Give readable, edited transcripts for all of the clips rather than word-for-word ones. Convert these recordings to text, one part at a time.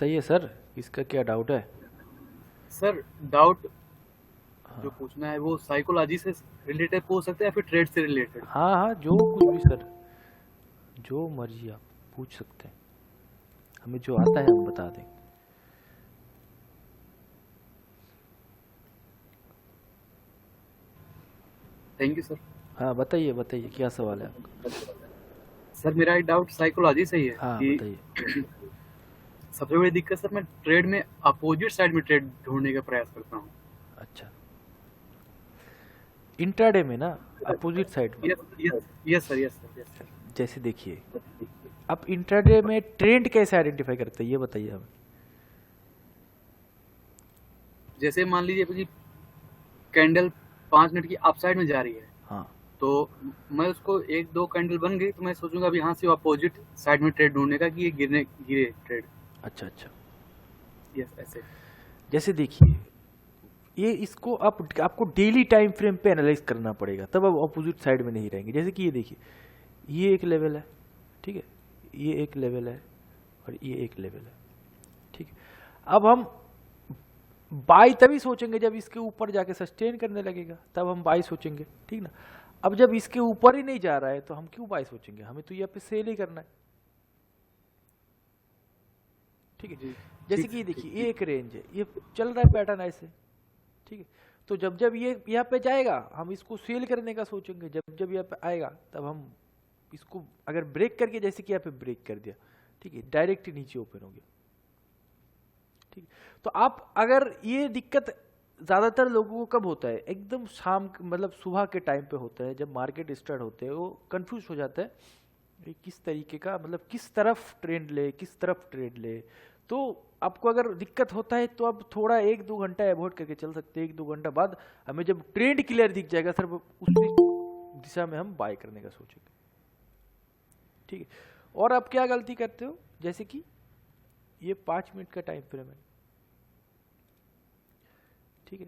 बताइए सर, इसका क्या डाउट है? सर डाउट जो हाँ पूछना है वो साइकोलॉजी से रिलेटेड पूछ सकते हैं या फिर ट्रेड से रिलेटेड। हाँ हाँ, जो कुछ भी सर, जो मर्जी आप पूछ सकते हैं। हमें जो आता है हम बता देंगे। Thank you sir. हाँ बताइए बताइए, क्या सवाल है आपका? सर मेरा एक डाउट साइकोलॉजी से ही है हाँ कि बताइए। सबसे बड़ी दिक्कत सर मैं ट्रेड में अपोजिट साइड में ट्रेड ढूंढने का प्रयास करता हूँ। अच्छा, इंट्राडे में ना, अपोजिट साइड में। Yes yes yes sir, yes sir, yes sir. जैसे देखिए, आप इंट्राडे में ट्रेंड कैसे आइडेंटिफाई करते हैं, ये बताइए हमें। जैसे मान लीजिए कि कैंडल 5 मिनट की अप साइड में जा रही है, हाँ। तो मैं उसको एक दो कैंडल बन गई तो मैं सोचूंगा अभी यहाँ से अपोजिट साइड में ट्रेड ढूंढने का कि ये गिरे ट्रेड। अच्छा अच्छा, यस ऐसे। जैसे देखिए, ये इसको आप आपको डेली टाइम फ्रेम पे एनालाइज करना पड़ेगा, तब आप अपोजिट साइड में नहीं रहेंगे। जैसे कि ये देखिए, ये एक लेवल है, ठीक है, ये एक लेवल है, और ये एक लेवल है, ठीक है। अब हम बाई तभी सोचेंगे जब इसके ऊपर जाके सस्टेन करने लगेगा, तब हम बाई सोचेंगे, ठीक ना। अब जब इसके ऊपर ही नहीं जा रहा है तो हम क्यों बाई सोचेंगे, हमें तो यहाँ पे सेल ही करना है, ठीक है। जी। जैसे ठीक कि ये सर, देखिए, ठीक। ये एक रेंज है, ये चल रहा है पैटर्न ऐसे, ठीक है। तो जब जब ये यहाँ पे जाएगा हम इसको सेल करने का सोचेंगे, जब जब यहाँ पे आएगा तब हम इसको अगर ब्रेक करके, जैसे कि यहाँ पे ब्रेक कर दिया, ठीक है, डायरेक्ट नीचे ओपन हो गया, ठीक। तो आप अगर, ये दिक्कत ज्यादातर लोगों को कब होता है, एकदम शाम मतलब सुबह के टाइम पे होता है, जब मार्केट स्टार्ट होते हैं वो कंफ्यूज हो जाता है ये किस तरीके का, मतलब किस तरफ ट्रेंड ले, किस तरफ ट्रेड ले। तो आपको अगर दिक्कत होता है तो आप थोड़ा एक दो घंटा अवॉइड करके चल सकते हैं। एक दो घंटा बाद हमें जब ट्रेंड क्लियर दिख जाएगा सर, उसी दिशा में हम बाय करने का सोचेंगे, ठीक है। और आप क्या गलती करते हो, जैसे कि ये 5 मिनट का टाइम फ्रेम है, ठीक है।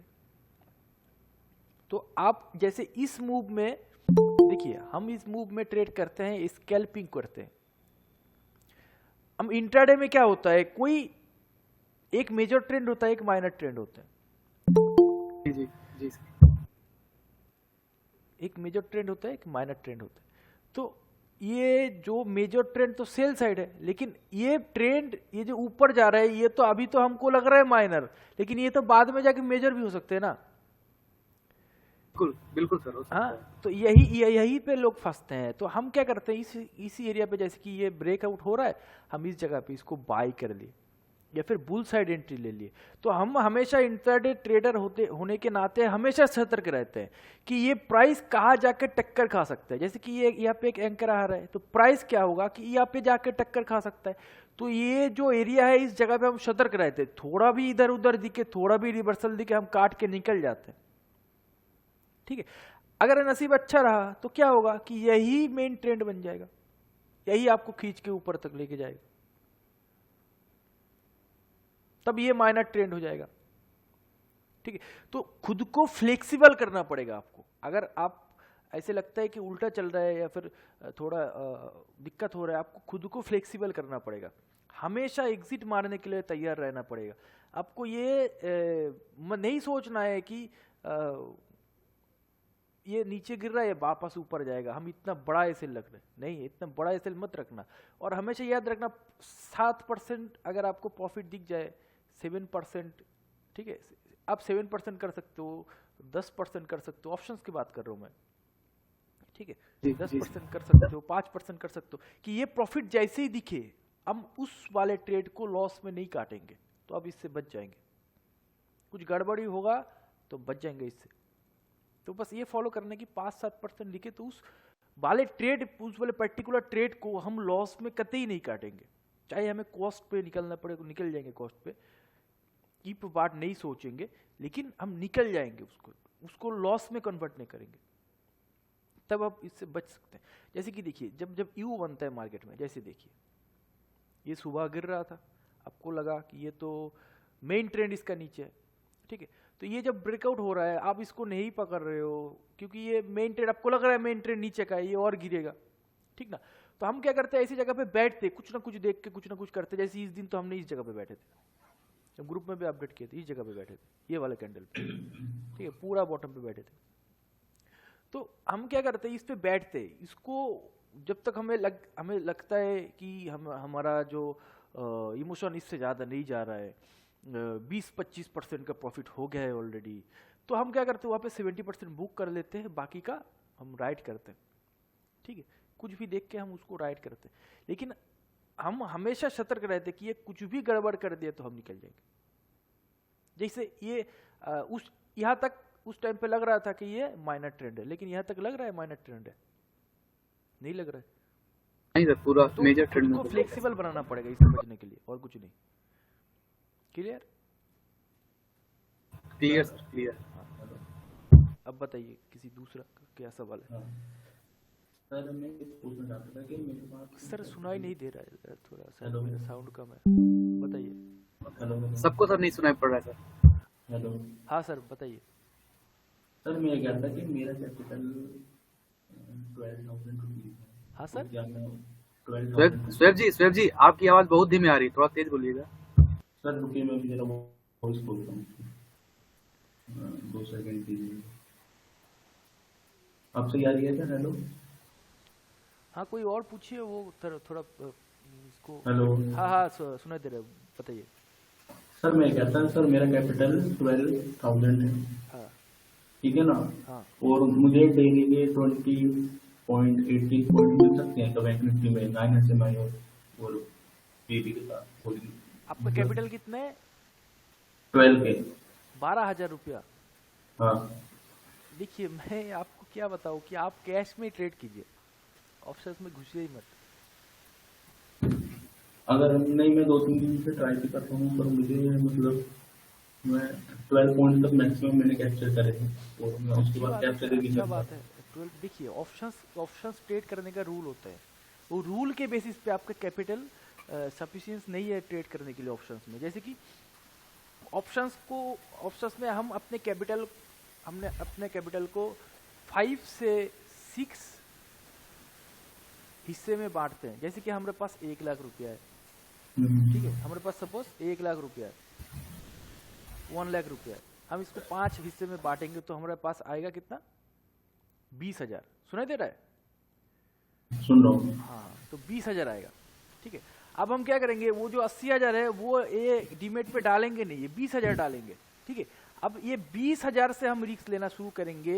तो आप जैसे इस मूव में देखिए, हम इस मूव में ट्रेड करते हैं, स्कैल्पिंग करते हैं। हम इंट्राडे में क्या होता है, कोई एक मेजर ट्रेंड होता है, एक माइनर ट्रेंड होता है। जी जी। जी सर। एक मेजर ट्रेंड होता है, एक माइनर ट्रेंड होता है। तो ये जो मेजर ट्रेंड तो सेल साइड है, लेकिन ये ट्रेंड, ये जो ऊपर जा रहा है, ये तो अभी तो हमको लग रहा है माइनर, लेकिन ये तो बाद में जाके मेजर भी हो सकते हैं ना। बिल्कुल बिल्कुल सर, हो हाँ, सकता है। तो यही पे लोग फंसते हैं। तो हम क्या करते हैं, इसी एरिया पे, जैसे कि ये ब्रेकआउट हो रहा है, हम इस जगह पे इसको बाय कर लिए या फिर बुल साइड एंट्री ले लिए। तो हम हमेशा इंट्राडे ट्रेडर होने के नाते हमेशा सतर्क रहते हैं कि ये प्राइस कहाँ जाके टक्कर खा सकता है। जैसे कि ये यहाँ पे एक एंकर आ रहा है, तो प्राइस क्या होगा कि यहाँ पे जाके टक्कर खा सकता है। तो ये जो एरिया है, इस जगह पे हम सतर्क रहते हैं। थोड़ा भी इधर उधर दिखे, थोड़ा भी रिवर्सल दिखे, हम काट के निकल जाते हैं, ठीक है। अगर नसीब अच्छा रहा तो क्या होगा कि यही मेन ट्रेंड बन जाएगा, यही आपको खींच के ऊपर तक लेके जाएगा, तब ये माइनर ट्रेंड हो जाएगा, ठीक है। तो खुद को फ्लेक्सिबल करना पड़ेगा आपको। अगर आप ऐसे लगता है कि उल्टा चल रहा है या फिर थोड़ा दिक्कत हो रहा है, आपको खुद को फ्लेक्सिबल करना पड़ेगा। हमेशा एग्जिट मारने के लिए तैयार रहना पड़ेगा आपको। ये नहीं सोचना है कि ये नीचे गिर रहा है, ये वापस ऊपर जाएगा, हम इतना बड़ा एसएल रख रहे हैं, नहीं, इतना बड़ा एसएल मत रखना। और हमेशा याद रखना, 7% अगर आपको प्रॉफिट दिख जाए, 7%, ठीक है, आप 7% कर सकते हो, 10% कर सकते हो, ऑप्शंस की बात कर रहा हूं मैं, ठीक है। जी दस जी परसेंट कर सर। सकते हो, 5% कर सकते हो, कि ये प्रॉफिट जैसे ही दिखे हम उस वाले ट्रेड को लॉस में नहीं काटेंगे, तो अब इससे बच जाएंगे। कुछ गड़बड़ी होगा तो बच जाएंगे इससे। तो बस ये फॉलो करने की, 5-7% लिखे तो उस वाले ट्रेड, उस वाले पर्टिकुलर ट्रेड को हम लॉस में कतई नहीं काटेंगे। चाहे हमें कॉस्ट पे निकलना पड़े तो निकल जाएंगे, कॉस्ट पे कीप बात नहीं सोचेंगे, लेकिन हम निकल जाएंगे, उसको उसको लॉस में कन्वर्ट नहीं करेंगे, तब आप इससे बच सकते हैं। जैसे कि देखिए, जब जब यू बनता है मार्केट में, जैसे देखिए ये सुबह गिर रहा था, आपको लगा कि ये तो मेन ट्रेंड इसका नीचे है, ठीक है। तो ये जब ब्रेकआउट हो रहा है, आप इसको नहीं पकड़ रहे हो क्योंकि ये मेन ट्रेंड, आपको लग रहा है मेन ट्रेंड नीचे का है, ये और गिरेगा, ठीक ना। तो हम क्या करते हैं, ऐसी जगह पे बैठते, कुछ ना कुछ देख के कुछ ना कुछ करते। जैसे इस दिन तो हमने इस जगह पे बैठे थे, जब ग्रुप में भी अपडेट किए थे, इस जगह पे बैठे थे, ये वाले कैंडल पे, ठीक है, पूरा बॉटम पे बैठे थे। तो हम क्या करते हैं, इस पे बैठते, इसको जब तक हमें लगता है कि हमारा जो इमोशन इससे ज़्यादा नहीं जा रहा है, 20-25% का प्रॉफिट हो गया है ऑलरेडी, तो हम क्या करते हैं, वहाँ पे 70% बुक कर लेते हैं, बाकी का हम राइट करते हैं, ठीक है, कुछ भी देख के हम उसको राइट करते हैं। लेकिन हम हमेशा सतर्क रहते कि ये कुछ भी गड़बड़ कर दिया तो हम निकल जाएंगे। जैसे ये उस यहाँ तक उस टाइम पे लग रहा था कि ये माइनर ट्रेंड है, लेकिन यहाँ तक लग रहा है माइनर ट्रेंड है, नहीं लग रहा है। नहीं सर, पूरा तो मेजर खुद ट्रेंड को में। फ्लेक्सिबल बनाना पड़ेगा इससे बचने के लिए, और कुछ नहीं। क्लियर? Clear sir, clear. अब बताइए किसी दूसरा का क्या सवाल है? सर मैं कुछ पूछना चाहता था कि मेरे पास सर सुनाई नहीं दे रहा है, थोड़ा सा हेलो। मेरा साउंड कम है, बताइए। हेलो सबको सर नहीं सुनाई पड़ रहा है सर। हेलो हाँ सर बताइए। सर मैं क्या था कि मेरा कैपिटल 12,000 रुपीज है। हाँ तो सर, क्या मैं स्वेब जी आपकी आवाज बहुत धीमी आ रही है, थोड़ा तेज बोलिएगा। सर रुकिए, मैं भी जरा वॉइस बोलता हूँ। 2 सेकंड कीजिए। अब सही आ रही है सर? हेलो हाँ कोई और पूछिए, वो थोड़ा इसको। हेलो हाँ हाँ सुनाई दे रहा है, बताइए। सर मैं कहता हूँ, सर मेरा कैपिटल 12,000 है, हाँ ठीक है ना? हाँ और मुझे डेली के 20.80 पॉइंट मिल सकते हैं तो बैंक निफ्टी में 9 SMI और बीबी के साथ होल्डिंग। आपका कैपिटल कितना है? 12 के। 12,000 रुपया। हाँ देखिए मैं आपको क्या बताऊँ कि आप कैश में ट्रेड कीजिए, ऑप्शंस में घुसिए ही मत। अगर नहीं, मैं 2-3 दिन से ट्राई भी करता हूँ, पर मुझे मतलब मैं 12 पॉइंट तक मैक्सिमम मैंने कैप्चर करे थे और मैं उसके बाद कैप्चर ही नहीं अच्छा कर बात पाता। है। 12 देखिए, ऑप्शंस ट्रेड करने का रूल होता है, वो रूल के बेसिस पे आपका कैपिटल सफिशिएंस नहीं है ट्रेड करने के लिए ऑप्शंस में। जैसे कि ऑप्शंस में हमने अपने कैपिटल को 5 से 6 हिस्से में बांटते हैं। जैसे कि हमारे पास 1 लाख रुपया है, ठीक है, हमारे पास सपोज 1 लाख रुपया है, 1 लाख रुपया है, हम इसको 5 हिस्से में बांटेंगे तो हमारे पास आएगा कितना? 20,000। सुनाई दे रहा है? सुन रहा हूँ। हाँ, तो 20,000 आएगा, ठीक है। अब हम क्या करेंगे, वो जो 80,000 है वो ये डीमेट पे डालेंगे नहीं, ये 20,000 डालेंगे, ठीक है। अब ये 20,000 से हम रिस्क लेना शुरू करेंगे,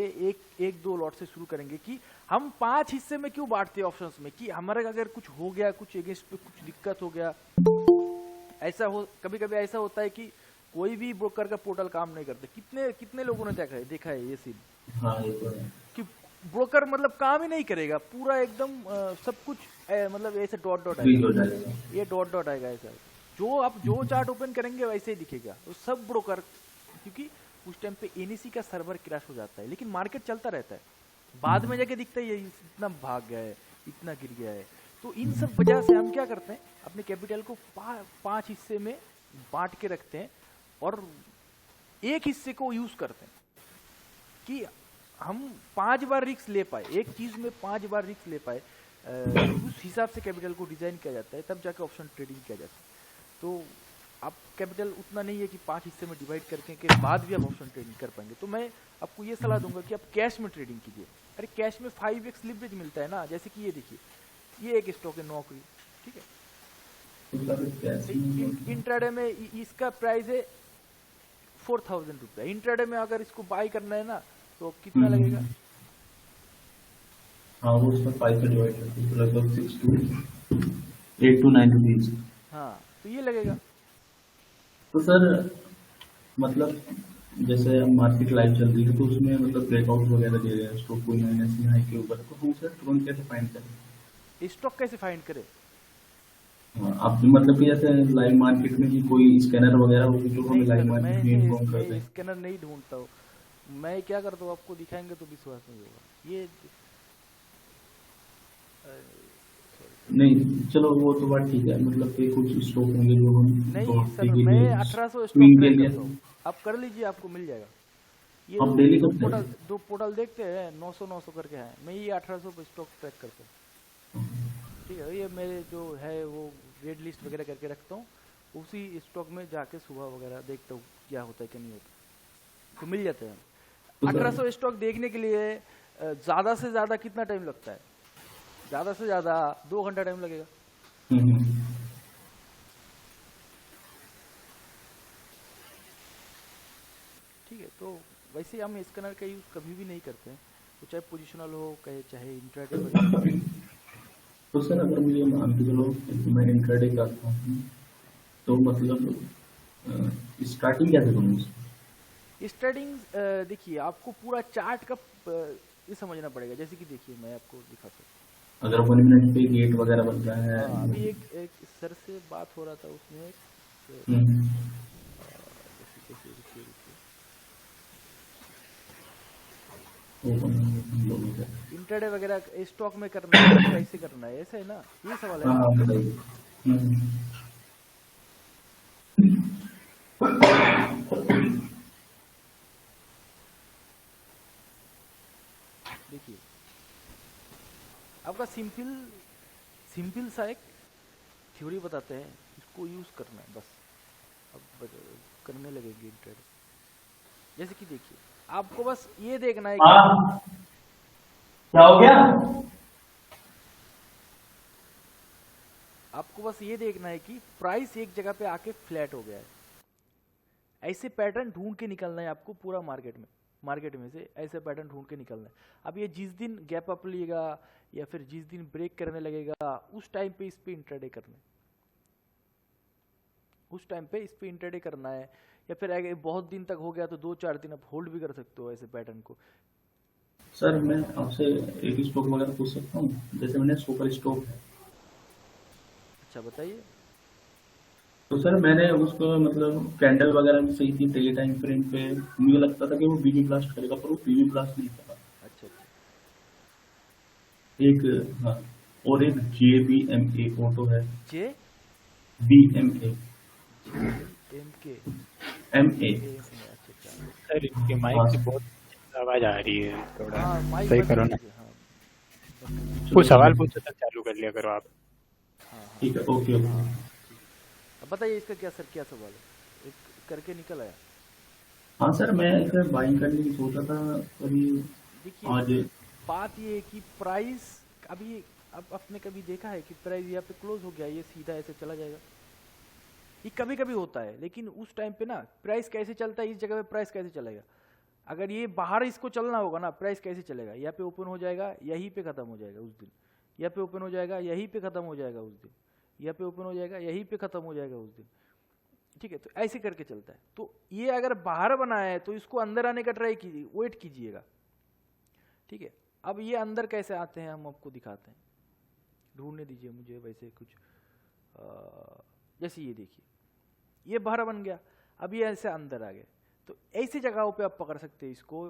एक दो लॉट से शुरू करेंगे कि हम 5 हिस्से में क्यों बांटते हैं ऑप्शंस में, कि हमारा अगर कुछ हो गया, कुछ अगेंस्ट पे कुछ दिक्कत हो गया, कभी कभी ऐसा होता है कि कोई भी ब्रोकर का पोर्टल काम नहीं करते। कितने लोगों ने देखा है ये सीन, हाँ ये तो है कि ब्रोकर मतलब काम ही नहीं करेगा, पूरा एकदम सब कुछ मतलब ऐसे डॉट फ्रीज हो आएगा, जाएगा। ये डॉट आएगा ऐसा। जो चार्ट ओपन करेंगे वैसे ही दिखेगा, तो सब ब्रोकर, क्योंकि उस टाइम पे एनईसी का सर्वर क्रैश हो जाता है, लेकिन मार्केट चलता रहता है, बाद में जाके दिखता है ये इतना भाग गया है, इतना गिर गया है। तो इन सब वजह से हम क्या करते हैं, अपने कैपिटल को 5 हिस्से में बांट के रखते हैं और एक हिस्से को यूज करते हैं कि हम 5 बार रिस्क ले पाए, एक चीज में 5 बार रिस्क ले पाए। उस हिसाब से कैपिटल को डिजाइन किया जाता है, तब जाके ऑप्शन ट्रेडिंग किया जाता है। तो आप कैपिटल उतना नहीं है कि 5 हिस्से में डिवाइड करके के बाद भी आप ऑप्शन ट्रेडिंग कर पाएंगे। तो मैं आपको ये सलाह दूंगा कि आप कैश में ट्रेडिंग कीजिए। अरे कैश में 5x लिवरेज मिलता है ना, जैसे कि ये देखिए, ये एक स्टॉक है नौकरी, ठीक है, इंट्राडे में इसका प्राइस है 4,000 रुपया। इंट्राडे में अगर इसको बाय करना है ना तो कितना लगेगा? हाँ वो उसमें 5 से डिवाइड करते हैं, लगभग 8 to 9 रुपीज। हाँ तो ये लगेगा। तो सर मतलब जैसे मार्केट लाइव चल रही है तो उसमें मतलब ब्रेकआउट वगैरह दे रहे हैं स्टॉक कोई माइनस में हाई के ऊपर, तो हम सर तुरंत कैसे फाइंड करें? स्टॉक कैसे फाइंड करें? हाँ, आप मतलब कि जैसे लाइव मार्केट में भी कोई स्कैनर वगैरह होगी जो हमें लाइव मार्केट में इन्फॉर्म कर दे? स्कैनर नहीं ढूंढता हूँ मैं, क्या करता हूँ आपको दिखाएंगे तो विश्वास नहीं होगा। ये नहीं चलो वो तो बात ठीक है, मतलब कि कुछ स्टॉक होंगे जो हम नहीं सर, मैं 1800 स्टॉक swing के ट्रेड लिए करता हूँ, आप कर लीजिए, आपको मिल जाएगा। ये आप डेली दो करते हैं? पोर्टल देखते हैं 900 करके हैं, मैं ये 1800 पे स्टॉक ट्रैक करता हूँ। ठीक है, ये मेरे जो है वो रेड लिस्ट वगैरह करके रखता हूँ, उसी स्टॉक में जाके सुबह वगैरह देखता हूँ क्या होता है क्या नहीं होता, तो मिल जाते हैं। तो सर 1800 स्टॉक देखने के लिए ज़्यादा से ज़्यादा कितना टाइम लगता है? ज़्यादा से ज़्यादा 2 घंटा टाइम लगेगा। हम्म, ठीक है, तो वैसे हम स्कैनर का यूज़ कभी भी नहीं करते हैं, तो चाहे पोजिशनल हो चाहे इंट्राडे वगैरह। तो सर अगर मुझे मान के चलो कि मैं इंट्राडे करता हूँ, तो मतलब स्टार्टिंग कैसे करूँ उसकी? स्टार्टिंग देखिए, आपको पूरा चार्ट का ये समझना पड़ेगा। जैसे कि देखिए मैं आपको दिखाता हूँ। अगर 1 मिनट पे गेट वगैरह बन रहा है? हाँ, अभी एक सर से बात हो रहा था, उसमें हम्म, जैसे कैसे रुकिए रुकिए, लोगों का। इंट्राडे वगैरह स्टॉक में करना है, कैसे करना है, ऐसा है ना, ये सवाल है हाँ ना? हाँ, बताइए। देखिए, आपका सिंपल सिंपल सा एक थ्योरी बताते हैं, इसको यूज़ करना है बस। अब करने लगेंगे इंट्राडे। जैसे कि देखिए, आपको बस ये देखना है कि हाँ, क्या हो गया? आपको बस ये देखना है कि प्राइस एक जगह पे आके फ्लैट हो गया है। ऐसे पैटर्न ढूंढ के निकलना है आपको पूरा मार्केट में से ऐसे पैटर्न ढूंढ के निकलना है। अब ये जिस दिन गैप अप लेगा या फिर जिस दिन ब्रेक करने लगेगा, उस टाइम पे इस पे इंट्राडे करना है, उस टाइम पे इस पे इंट्राडे करना है। या फिर अगर बहुत दिन तक हो गया तो 2-4 दिन आप होल्ड भी कर सकते हो ऐसे पैटर्न को। सर मैं आपसे एक स्टॉक वगैरह पूछ सकता हूँ? जैसे मैंने सुपर स्टॉक है, अच्छा बताइए। तो सर मैंने उसको मतलब कैंडल वगैरह भी सही थी, डेली टाइम फ्रेम पे मुझे लगता था कि वो बीबी ब्लास्ट करेगा, पर वो बीबी ब्लास्ट नहीं करा। अच्छा अच्छा, एक, हाँ, और एक JBMA ऑटो है। जे BMA, JBMK MA। अच्छा अच्छा। सर इसके हाँ माइक से बहुत आवाज आ रही है, थोड़ा हाँ, माइक सही बंद करो कर ना। दीजिए। हाँ, बंद कर दीजिए। वो सवाल पूछो तब चालू कर लिया करो आप। हाँ हाँ ठीक है, ओके ओके। हाँ, ठीक है। अब बताइए इसका क्या सर, क्या सवाल है? एक करके निकल आया। हाँ सर, मैं इसे बाइंग करने की सोचा था कभी देखिए, आज। बात ये है कि प्राइस अभी, अब आपने कभी देखा है कि प्राइस यहाँ पे क्लोज हो गया, ये सीधा ऐसे चला जाएगा? ये कभी कभी होता है, लेकिन उस टाइम पे ना प्राइस कैसे चलता है, इस जगह पे प्राइस कैसे चलेगा? अगर ये बाहर इसको चलना होगा ना, प्राइस कैसे चलेगा? यहाँ पे ओपन हो जाएगा, यहीं पे खत्म हो जाएगा उस दिन। यहाँ पे ओपन हो जाएगा, यहीं पे खत्म हो जाएगा उस दिन। यहाँ पे ओपन हो जाएगा, यहीं पे खत्म हो जाएगा उस दिन। ठीक है, तो ऐसे करके चलता है। तो ये अगर बाहर बना है तो इसको अंदर आने का ट्राई कीजिए, वेट कीजिएगा। ठीक है, अब ये अंदर कैसे आते हैं हम आपको दिखाते हैं। ढूंढने दीजिए मुझे वैसे कुछ, जैसे ये देखिए, ये बाहर बन गया, अब ये ऐसे अंदर आ गए। तो ऐसी जगहों पे आप पकड़ सकते हैं इसको,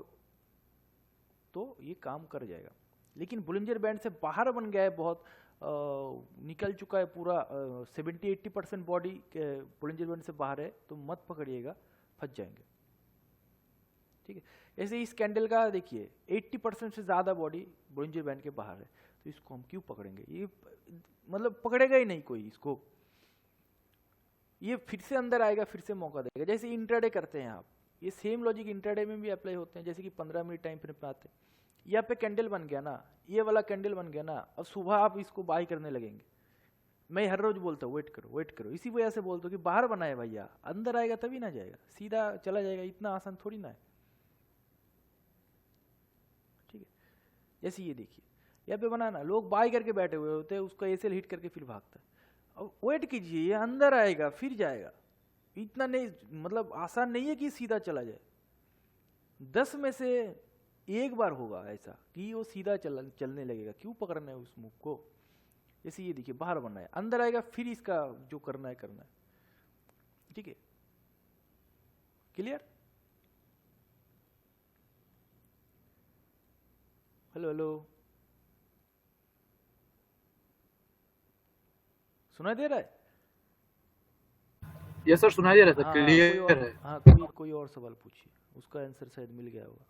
तो ये काम कर जाएगा। लेकिन बुलिंजर बैंड से बाहर बन गया है, बहुत निकल चुका है पूरा, 70-80% बॉडी बुलिंजर बैंड से बाहर है, तो मत पकड़िएगा, फंस जाएंगे। ठीक है, ऐसे इस कैंडल का देखिए 80% से ज़्यादा बॉडी बुलिंजर बैंड के बाहर है, तो इसको हम क्यों पकड़ेंगे? ये मतलब पकड़ेगा ही नहीं कोई इसको, ये फिर से अंदर आएगा, फिर से मौका देगा। जैसे इंट्राडे करते हैं आप, ये सेम लॉजिक इंट्राडे में भी अप्लाई होते हैं। जैसे कि 15 मिनट टाइम फ्रेम पे आते हैं, यहाँ पे कैंडल बन गया ना, ये वाला कैंडल बन गया ना, अब सुबह आप इसको बाई करने लगेंगे। मैं हर रोज बोलता हूँ वेट करो वेट करो, इसी वजह से बोलता हूँ कि बाहर बनाए भैया, अंदर आएगा तभी ना जाएगा, सीधा चला जाएगा, इतना आसान थोड़ी ना है। ठीक है, जैसे ये देखिए, यहाँ पे बनाना, लोग बाई करके बैठे हुए होते हैं, उसको ऐसे हिट करके फिर भागता है। अब वेट कीजिए, ये अंदर आएगा फिर जाएगा, इतना नहीं, मतलब आसान नहीं है कि सीधा चला जाए। 10 में से एक बार होगा ऐसा कि वो सीधा चलने लगेगा, क्यों पकड़ना है उस मूव को? जैसे ये देखिए, बाहर बनना है, अंदर आएगा, फिर इसका जो करना है करना है। ठीक है, क्लियर? हेलो हेलो, सुनाई दे रहा है? यस सर, सुनाई दे रहा है सर, हाँ, क्लियर है। हाँ, कोई और सवाल पूछिए, उसका आंसर शायद मिल गया होगा।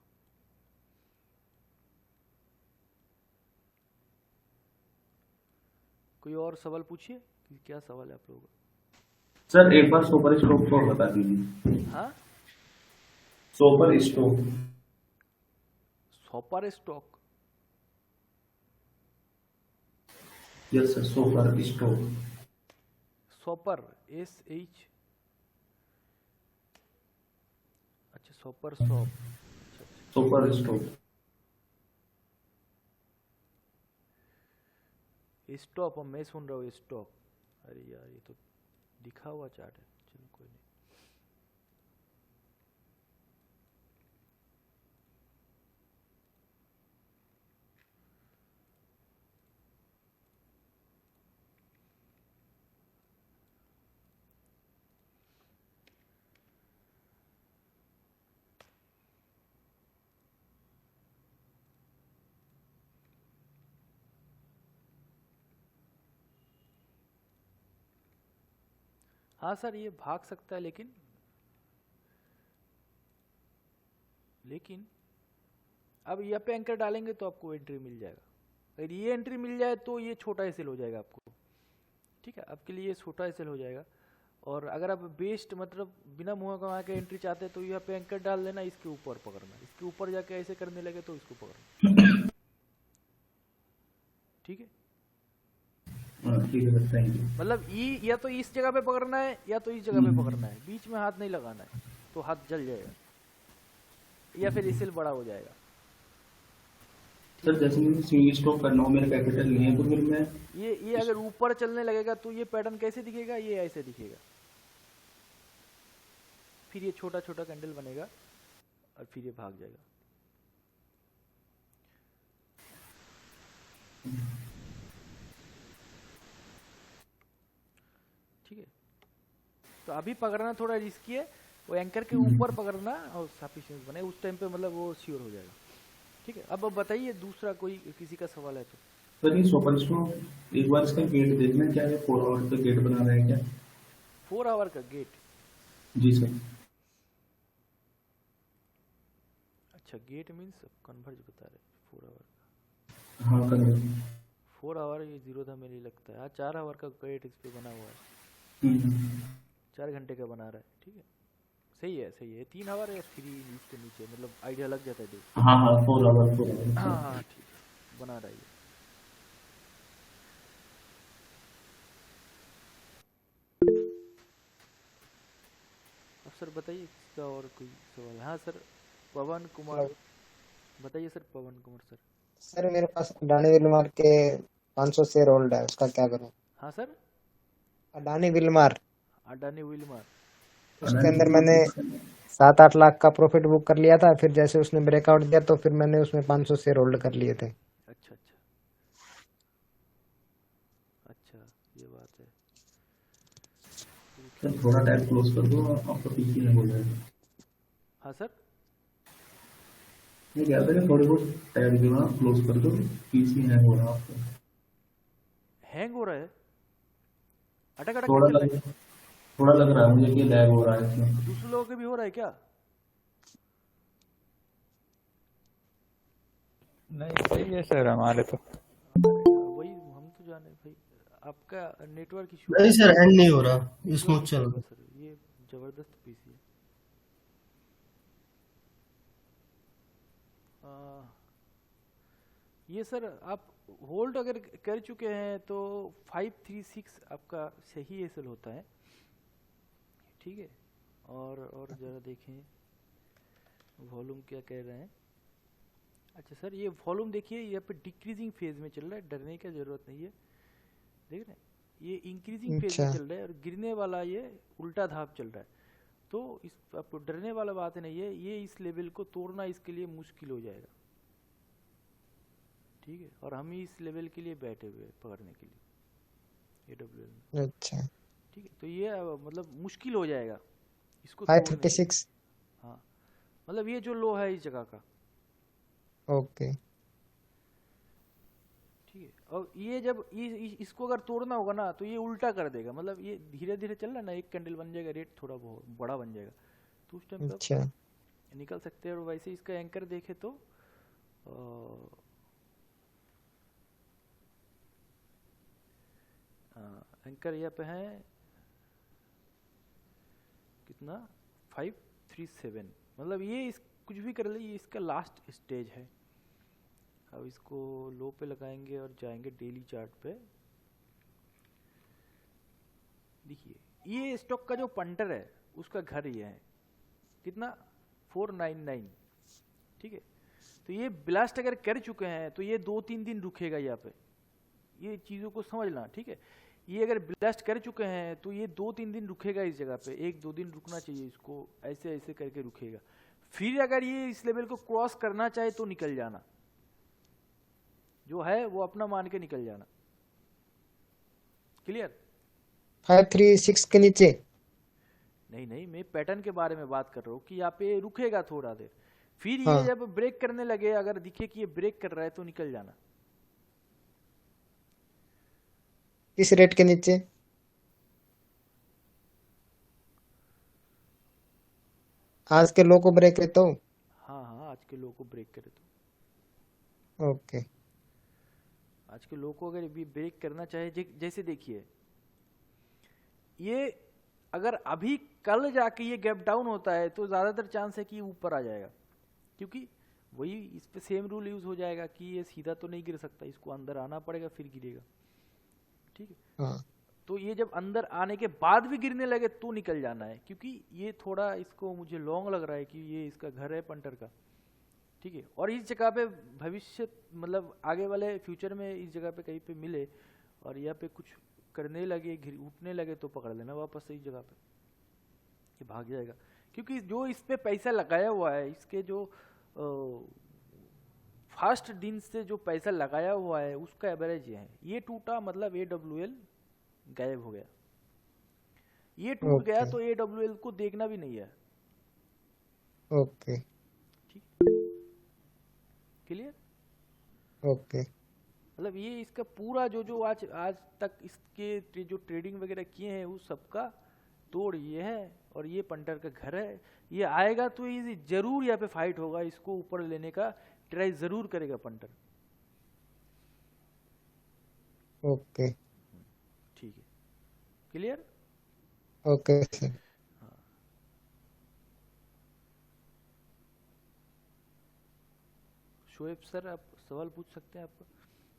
कोई कोई और सवाल पूछिए कि क्या सवाल है आप लोगों का। सर एक बार सुपर स्टॉक को बता दीजिए। हाँ, super stock. Sopper stock. Yes sir, super stock. Sopper SH, अच्छा सॉपर शॉप, अच्छा अच्छा। Super stock. स्टॉप, मैं सुन रहा हूँ स्टॉक। अरे यार ये तो दिखा हुआ चार्ट है, चलो कोई नहीं। हाँ सर ये भाग सकता है, लेकिन अब यहाँ पे एंकर डालेंगे तो आपको एंट्री मिल जाएगा। अगर ये एंट्री मिल जाए तो ये छोटा एसएल हो जाएगा आपको, ठीक है, आपके लिए ये छोटा एसएल हो जाएगा। और अगर आप बेस्ट मतलब बिना मुँह कमा के एंट्री चाहते हैं तो यहाँ पे एंकर डाल देना, इसके ऊपर पकड़ना, इसके ऊपर जाके ऐसे करने लगे तो इसको पकड़ना, ठीक है। ठीक है सर, थैंक यू। मतलब ई या तो इस जगह पे पकड़ना है या तो इस जगह पे पकड़ना है, बीच में हाथ नहीं लगाना है, तो हाथ जल जाएगा या फिर एसएल बड़ा हो जाएगा। सर जैसे मुझे स्विंग स्टॉक करना हो, मेरा कैपिटल नहीं है, तो फिर मैं ये अगर ऊपर चलने लगेगा तो ये पैटर्न कैसे दिखेगा, ये ऐसे दिखेगा, फिर ये छोटा छोटा कैंडल बनेगा और फिर ये भाग जाएगा। ठीक है, तो अभी पकड़ना थोड़ा रिस्की है, वो एंकर के ऊपर पकड़ना और सफिशिएंट बने उस टाइम पे, मतलब वो श्योर हो जाएगा। ठीक है, अब बताइए दूसरा कोई किसी का सवाल है तो। सर ये सुपर स्टॉक एक बार इसका गेट देखना, क्या है 4 आवर का गेट बना रहे हैं क्या? 4 आवर का गेट? जी सर। अच्छा गेट मीन्स कन्वर्ज बता रहे 4 आवर का। हाँ कर 4 आवर ये जीरो था मेरे लगता है। हाँ 4 आवर का गेट इस पे बना हुआ है, 4 घंटे का बना रहा है। ठीक है, सही है सही है। 3 आवर या 3 इसके नीचे, मतलब आइडिया लग जाता है डेट। हाँ हाँ 4 आवर। हाँ हाँ ठीक है, बना रहा है ये। अब सर बताइए किसका और कोई सवाल है? हाँ सर पवन कुमार, बताइए सर पवन कुमार सर। सर मेरे पास अडानी विलमार के 500 शेयर होल्ड है, उसका क्या करूं? हाँ sir Adani Wilmar, Adani Wilmar, उसके अंदर मैंने 7-8 लाख का प्रॉफिट बुक कर लिया था, फिर जैसे उसने ब्रेकआउट दिया तो फिर मैंने उसमें 500 शेयर होल्ड कर लिए थे। अच्छा अच्छा अच्छा, ये बात है। सर थोड़ा टाइम क्लोज कर दो, आपका पीसी में बोल रहे हैं। हाँ सर मैं कहता है थोड़ी बहुत टाइम जो ना क्लोज कर दो, पीसी हैंग हो रहा है आपको। हैंग हो रहा है, अटक अटक थोड़ा के चल रहा है। थोड़ा लग रहा है मुझे कि लैग हो रहा है इसमें। दूसरे लोगों के भी हो रहा है क्या? नहीं सही है सर हमारे तो। वही हम तो जाने भाई, आपका नेटवर्क इशू नहीं सर, हैंग नहीं हो रहा, स्मूथ चल रहा। सर, ये जबरदस्त पीसी है। ये सर आप होल्ड अगर कर चुके हैं तो 536 आपका सही एसएल होता है। ठीक है, और ज़रा देखें वॉल्यूम क्या कह रहे हैं। अच्छा सर ये वॉल्यूम देखिए, यहाँ पे डिक्रीजिंग फेज में चल रहा है, डरने की ज़रूरत नहीं है। देख रहे हैं, ये इंक्रीजिंग फेज में अच्छा। चल रहा है और गिरने वाला ये उल्टा धाप चल रहा है। तो इस आपको डरने वाला बात नहीं है, ये इस लेवल को तोड़ना इसके लिए मुश्किल हो जाएगा। ठीक है, और हम ही इस लेवल के लिए बैठे हुए हैं पकड़ने के लिए AWL में। अच्छा ठीक है, तो ये मतलब मुश्किल हो जाएगा इसको तोड़ने के लिए। 536। हाँ मतलब ये जो लो है इस जगह का। ओके ठीक है, और ये जब इसको अगर तोड़ना होगा ना तो ये उल्टा कर देगा, मतलब ये धीरे धीरे चल रहा है ना, एक कैंडल बन जाएगा, रेट थोड़ा बहुत बड़ा बन जाएगा, तो उस टाइम पे अच्छा आप निकल सकते हैं। और वैसे इसका एंकर देखे तो हाँ एंकर यहाँ पे है कितना 537, मतलब ये इस कुछ भी कर ले, ये इसका लास्ट स्टेज है। अब इसको लो पे लगाएंगे और जाएंगे डेली चार्ट पे। देखिए ये स्टॉक का जो पंटर है उसका घर ये है कितना 499, ठीक है। तो ये ब्लास्ट अगर कर चुके हैं तो ये 2-3 दिन रुकेगा यहाँ पे, ये चीज़ों को समझना, ठीक है। ये अगर ब्लास्ट कर चुके हैं तो ये 2-3 दिन रुकेगा इस जगह पे, 1-2 दिन रुकना चाहिए इसको, ऐसे ऐसे करके रुकेगा। फिर अगर ये इस लेवल को क्रॉस करना चाहे तो निकल जाना, जो है वो अपना मान के निकल जाना। क्लियर? 536 के नीचे? नहीं नहीं, मैं पैटर्न के बारे में बात कर रहा हूँ कि यहाँ पे रुकेगा थोड़ा देर, फिर हाँ। ये जब ब्रेक करने लगे, अगर दिखे कि ये ब्रेक कर रहा है तो निकल जाना। किस रेट के नीचे? आज के लो को ब्रेक है तो? हाँ हाँ, आज के लो को ब्रेक करे तो, ओके। आज के लो को अगर भी ब्रेक करना चाहे, जैसे देखिए ये अगर अभी कल जाके ये गैप डाउन होता है तो ज़्यादातर चांस है कि ये ऊपर आ जाएगा, क्योंकि वही इस पे सेम रूल यूज़ हो जाएगा कि ये सीधा तो नहीं गिर सकता, इसको अंदर आना पड़ेगा फिर गिरेगा, ठीक है। हाँ तो ये जब अंदर आने के बाद भी गिरने लगे तो निकल जाना है, क्योंकि ये थोड़ा इसको मुझे लॉन्ग लग रहा है कि ये इसका घर है पंटर का, ठीक है। और इस जगह पे भविष्य मतलब आगे वाले फ्यूचर में इस जगह पे कहीं पे मिले और यहाँ पे कुछ करने लगे, उठने लगे तो पकड़ लेना वापस से इस जगह पे, ये भाग जाएगा। क्योंकि जो इस पे पैसा लगाया हुआ है, इसके जो फर्स्ट दिन से जो पैसा लगाया हुआ है उसका एवरेज ये है। ये टूटा मतलब AWL गायब हो गया, ये टूट गया तो AWL को देखना भी नहीं है, ओके ठीक। क्लियर? ओके। मतलब ये इसका पूरा जो आज तक इसके जो ट्रेडिंग वगैरह किए हैं उस सबका तोड़ ये है, और ये पंटर का घर है। ये आएगा तो ये जरूर यहाँ पे फाइट होगा, इसको ऊपर लेने का ट्राई जरूर करेगा पंटर, ओके ठीक है। Clear? Okay sir. Shoaib sir आप सवाल पूछ सकते हैं, आपका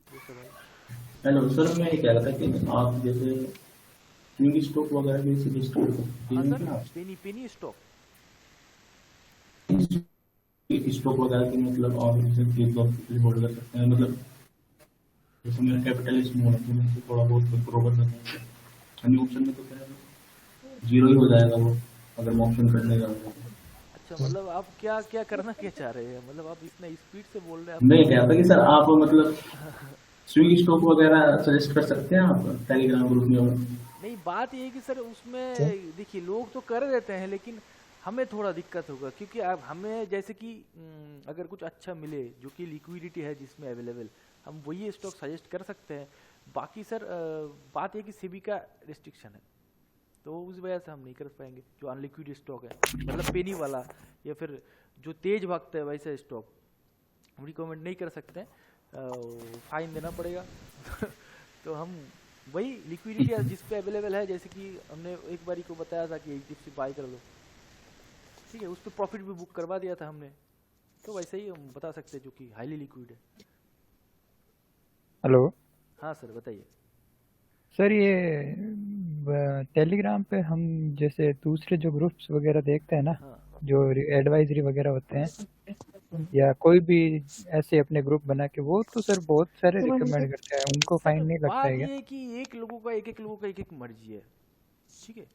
जो सवाल। हेलो सर, मैं ये कह रहा था कि आप जैसे स्विंग स्टॉक वगैरह भी सजेस्ट कर सकते हाँ हैं सर, क्या? पेनी स्टॉक, स्टॉक वगैरह की मतलब और होल्ड कर सकते हैं, मतलब जैसे मेरा कैपिटल स्मॉल है तो मैं इससे थोड़ा बहुत ग्रो कर सकता हूँ। अन्य ऑप्शन में तो क्या है, जीरो ही हो जाएगा वो अगर मैं ऑप्शन करने जाऊँगा। अच्छा मतलब आप क्या करना क्या चाह रहे हैं, मतलब आप इतना स्पीड से बोल रहे हैं मैं कह रहा था कि सर आप मतलब स्विंग स्टॉक वगैरह सजेस्ट कर सकते हैं आप टेलीग्राम ग्रुप में? नहीं, बात ये है कि सर उसमें देखिए लोग तो कर देते हैं, लेकिन हमें थोड़ा दिक्कत होगा, क्योंकि अब हमें जैसे कि अगर कुछ अच्छा मिले जो कि लिक्विडिटी है जिसमें अवेलेबल, हम वही स्टॉक सजेस्ट कर सकते हैं। बाकी सर बात ये कि सेबी का रिस्ट्रिक्शन है, तो उस वजह से हम नहीं कर पाएंगे। जो अनलिक्विड स्टॉक है, मतलब पेनी वाला या फिर जो तेज भागता है वैसा स्टॉक हम रिकमेंड नहीं कर सकते, फाइन देना पड़ेगा। तो हम वही लिक्विडिटी जिस पे अवेलेबल है, जैसे कि हमने एक बारी को बताया था कि HDFC बाय कर लो, ठीक है, उस पर प्रॉफिट भी बुक करवा दिया था हमने, तो वैसे ही हम बता सकते हैं जो कि हाईली लिक्विड है। हेलो हाँ सर बताइए। सर, ये टेलीग्राम पे हम जैसे दूसरे जो ग्रुप्स वगैरह देखते हैं ना, हाँ जो एडवाइजरी वगैरह होते हैं या कोई भी ऐसे अपने ग्रुप बना के, वो तो सर बहुत सारे रिकमेंड करते हैं, उनको फाइन नहीं लगता बात है क्या? ये है कि एक लोगों का एक मर्जी है, ठीक है।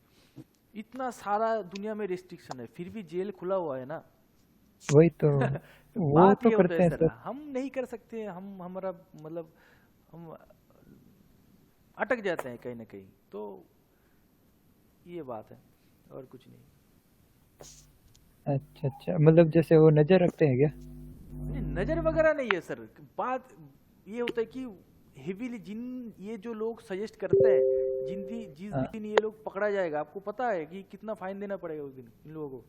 इतना सारा दुनिया में रिस्ट्रिक्शन है, फिर भी जेल खुला हुआ है ना। वही तो वो बात तो ये होता करते है हैं सर, सर। हम नहीं कर सकते, हम हमारा मतलब हम अटक जाते हैं कहीं ना कहीं, तो ये बात है और कुछ नहीं। अच्छा अच्छा, मतलब जैसे वो नजर रखते हैं क्या? नहीं, नजर वगैरह नहीं है सर। बात ये होता है कि हेवीली ये जो लोग सजेस्ट करते हैं, जिस हाँ। दिन ये लोग पकड़ा जाएगा, आपको पता है कि कितना फाइन देना पड़ेगा उस दिन इन लोगों को?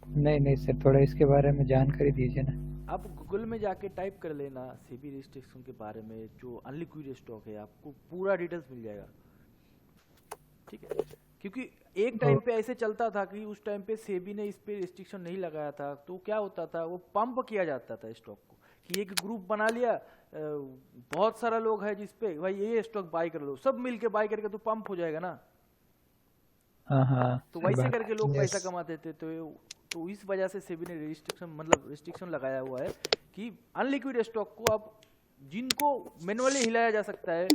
नहीं नहीं सर, थोड़ा इसके बारे में जानकारी दीजिए ना। आप गूगल में जाके टाइप कर लेना सेबी रिस्ट्रिक्शन के बारे में, जो अनलिक्विड स्टॉक है, आपको पूरा डिटेल्स मिल जाएगा। ठीक है, क्योंकि एक टाइम पे ऐसे चलता था कि उस टाइम पे सेबी ने इस पे रिस्ट्रिक्शन नहीं लगाया था, तो क्या होता था, वो पंप किया जाता था स्टॉक को, कि एक ग्रुप बना लिया, बहुत सारा लोग है जिस पे भाई ये स्टॉक बाय कर लो, सब मिलके बाय करके तो पंप हो जाएगा ना। हाँ तो सही वैसे बात करके लोग यस पैसा कमाते थे। तो इस वजह से सेबी ने रिस्ट्रिक्शन लगाया हुआ है कि अनलिक्विड स्टॉक को अब जिनको मैनुअली हिलाया जा सकता है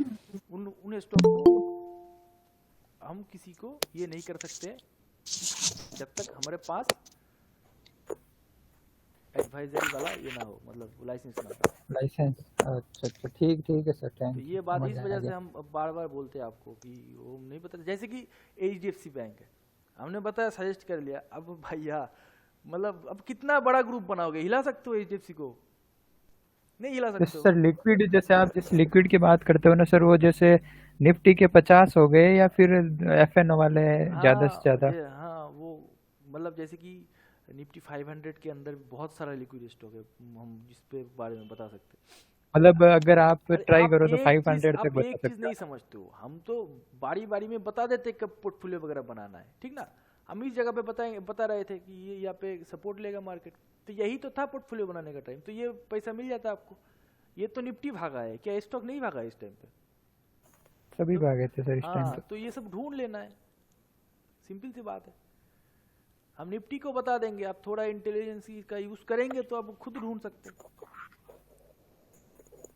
उन स्टॉक को हम किसी को ये नहीं कर सकते जब तक हमारे पास एडवाइजरी वाला ये ना हो, मतलब लाइसेंस ना हो। लाइसेंस। अच्छा अच्छा, ठीक है सर, तो थैंक ये बात समझ इस आ वजह से गया। हम बार बार बोलते हैं आपको कि वो नहीं पता। जैसे कि HDFC बैंक है, हमने बताया, सजेस्ट कर लिया, अब भैया मतलब अब कितना बड़ा ग्रुप बनाओगे, हिला सकते हो HDFC को? नहीं हिला सकते जैसे हो। सर लिक्विड, जैसे आप जिस लिक्विड की बात करते हो ना सर, वो जैसे निफ्टी के 50 हो गए या फिर FN वाले ज्यादा से ज्यादा? हाँ वो मतलब जैसे कि निफ्टी 500 के अंदर बहुत सारा लिक्विड स्टॉक है, हम जिस पे बारे में बता सकते हैं। मतलब अगर आप अरे ट्राई आप करो तो एक 500 तक आप बता एक चीज सकते नहीं समझते हो, हम तो बारी बारी में बता देते कब पोर्टफोलियो वगैरह बनाना है, ठीक ना। हम इस जगह पे बता रहे थे कि ये यहाँ पे सपोर्ट लेगा मार्केट, तो यही तो था पोर्टफोलियो बनाने का टाइम, तो ये पैसा मिल जाता आपको। ये तो निफ्टी भागा है, क्या स्टॉक नहीं भागा इस टाइम पे? सभी तो भागे थे सर इस टाइम हाँ, पे। तो ये सब ढूंढ लेना है, सिंपल सी बात है। हम निफ्टी को बता देंगे, आप थोड़ा इंटेलिजेंस का यूज करेंगे तो आप खुद ढूंढ सकते हैं।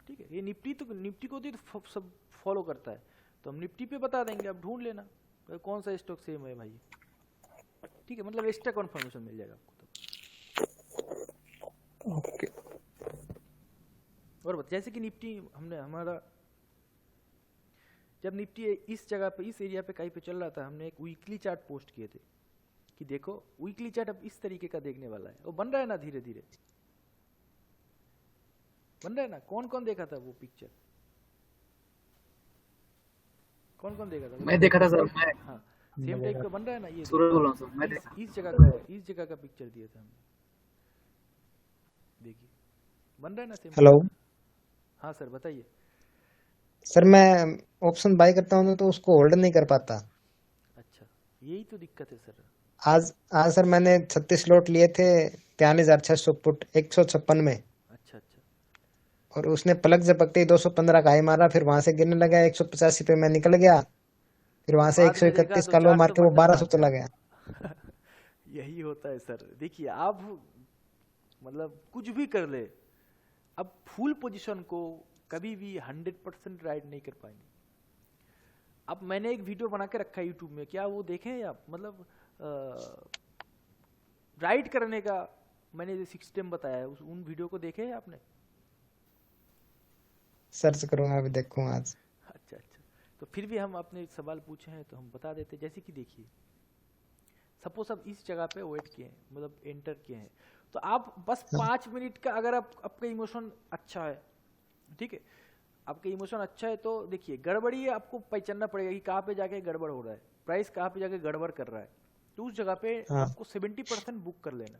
ठीक है, ये निफ्टी को तो सब फॉलो करता है, तो हम निफ्टी पे बता देंगे, आप ढूंढ लेना कौन सा स्टॉक सेम है भाई। ठीक है, मतलब एक्स्ट्रा कन्फर्मेशन मिल जाएगा आपको तो। ओके। और जैसे कि निफ्टी हमने हमारा जब निफ्टी इस जगह पे इस एरिया पे कहीं पे चल रहा था, हमने एक वीकली चार्ट पोस्ट किए थे कि देखो वीकली चार्ट अब इस तरीके का देखने वाला है, वो बन रहा है ना, धीरे धीरे बन रहा है ना। कौन कौन देखा था वो पिक्चर? कौन कौन देखा था? मैं देखा था सर, मैं हाँ, सेम टाइप का बन रहा है ना। ये सूरज बोल रहा हूँ सर, मैं देखा। इस जगह का है, इस जगह का पिक्चर दिया था हमने, देखिए बन रहा है ना सेम। हेलो हाँ सर बताइए। सर, मैं ऑप्शन बाय करता हूँ तो उसको होल्ड नहीं कर पाता। अच्छा, यही तो दिक्कत है सर। आज आज सर मैंने 36 लॉट लिए थे, 43,600 पुट 156 में, अच्छा अच्छा, और उसने पलक झपकते ही 215 का हाई मारा, फिर वहां से गिरने लगा, 185 पे मैं निकल गया, फिर वहां से बाद में देखा 131 तो का लो मार 400 के वो बटन 1200 दाब चला गया। गया। यही होता है सर। देखिए आप मतलब कुछ भी कर ले, अब फुल पोजीशन को कभी भी 100% राइड नहीं कर पाएंगे। अब मैंने एक वीडियो बना के रखा है यूट्यूब में, क्या वो देखे हैं आप? मतलब राइड करने का मैंने जो सिस्टम बताया है, उन वीडियो को देखे हैं आपने? सर्च करूंगा, अभी देखूंगा आज। अच्छा अच्छा, तो फिर भी हम अपने सवाल पूछे हैं तो हम बता देते। जैसे कि देखिए, सपोज आप इस जगह पे वेट किए हैं, मतलब एंटर किए हैं, तो आप बस 5 मिनट का, अगर आपका इमोशन अच्छा है, ठीक है, आपका इमोशन अच्छा है, तो देखिए गड़बड़ी है, आपको पहचानना पड़ेगा कि कहाँ पे जाके गड़बड़ हो रहा है, प्राइस कहाँ पे जाके गड़बड़ कर रहा है। तो उस जगह पे आपको 70% बुक कर लेना,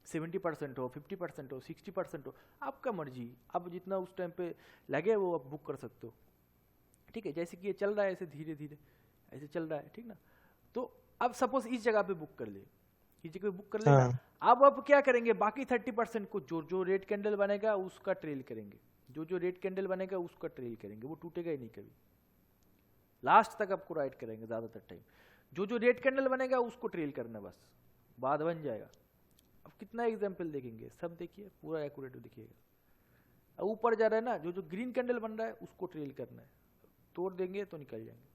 70% हो, 50% हो, 60% हो, आपका मर्जी, आप जितना उस टाइम पे लगे वो आप बुक कर सकते हो। ठीक है, जैसे कि ये चल रहा है ऐसे धीरे धीरे ऐसे चल रहा है, ठीक ना। तो अब सपोज इस जगह पे बुक कर ले, इस जगह पे बुक कर लेना। अब क्या करेंगे, बाकी 30% को जो रेड कैंडल बनेगा उसका ट्रेल करेंगे, जो रेड कैंडल बनेगा उसका ट्रेल करेंगे, वो टूटेगा ही नहीं कभी, लास्ट तक आपको राइड करेंगे ज्यादातर टाइम। जो रेड कैंडल बनेगा उसको ट्रेल करना, बस बाद बन जाएगा। अब कितना एग्जाम्पल देखेंगे, सब देखिए पूरा एक्यूरेट दिखिएगा। ऊपर जा रहा है ना, जो ग्रीन कैंडल बन रहा है उसको ट्रेल करना है, तोड़ देंगे तो निकल जाएंगे।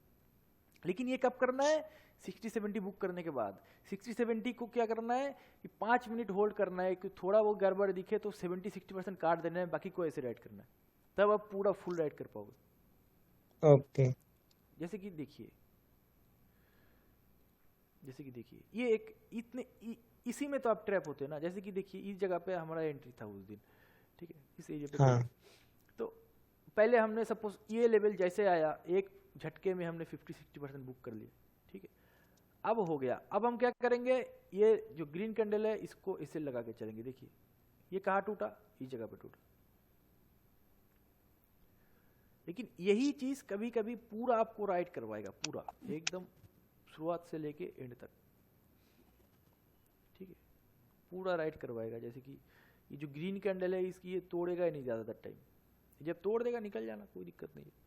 लेकिन ये कब करना है, 60-70 बुक करने के बाद। 60-70 को क्या करना है कि 5 मिनट होल्ड करना है, कि थोड़ा वो गड़बड़ दिखे तो 70-60% काट देना है, बाकी को ऐसे राइड करना है, तब आप पूरा फुल राइड कर पाओगे। ओके। जैसे कि देखिए ये एक इसी में तो आप ट्रैप होते हैं ना। जैसे कि देखिए इस जगह पे हमारा एंट्री था उस दिन, ठीक है, इस एरिया पे। हाँ। तो पहले हमने सपोज ये लेवल जैसे आया, एक झटके में हमने 50-60% बुक कर लिया, ठीक है। अब हो गया, अब हम क्या करेंगे, ये जो ग्रीन कैंडल है इसको इसे लगा के चलेंगे। देखिए ये कहाँ टूटा, इस जगह पे टूटा। लेकिन यही चीज कभी कभी पूरा आपको राइट करवाएगा, पूरा एकदम शुरुआत से लेके एंड तक, ठीक है, पूरा राइट करवाएगा। जैसे कि ये जो ग्रीन कैंडल है इसकी ये तोड़ेगा ही नहीं ज़्यादातर टाइम, जब तोड़ देगा निकल जाना, कोई दिक्कत नहीं है।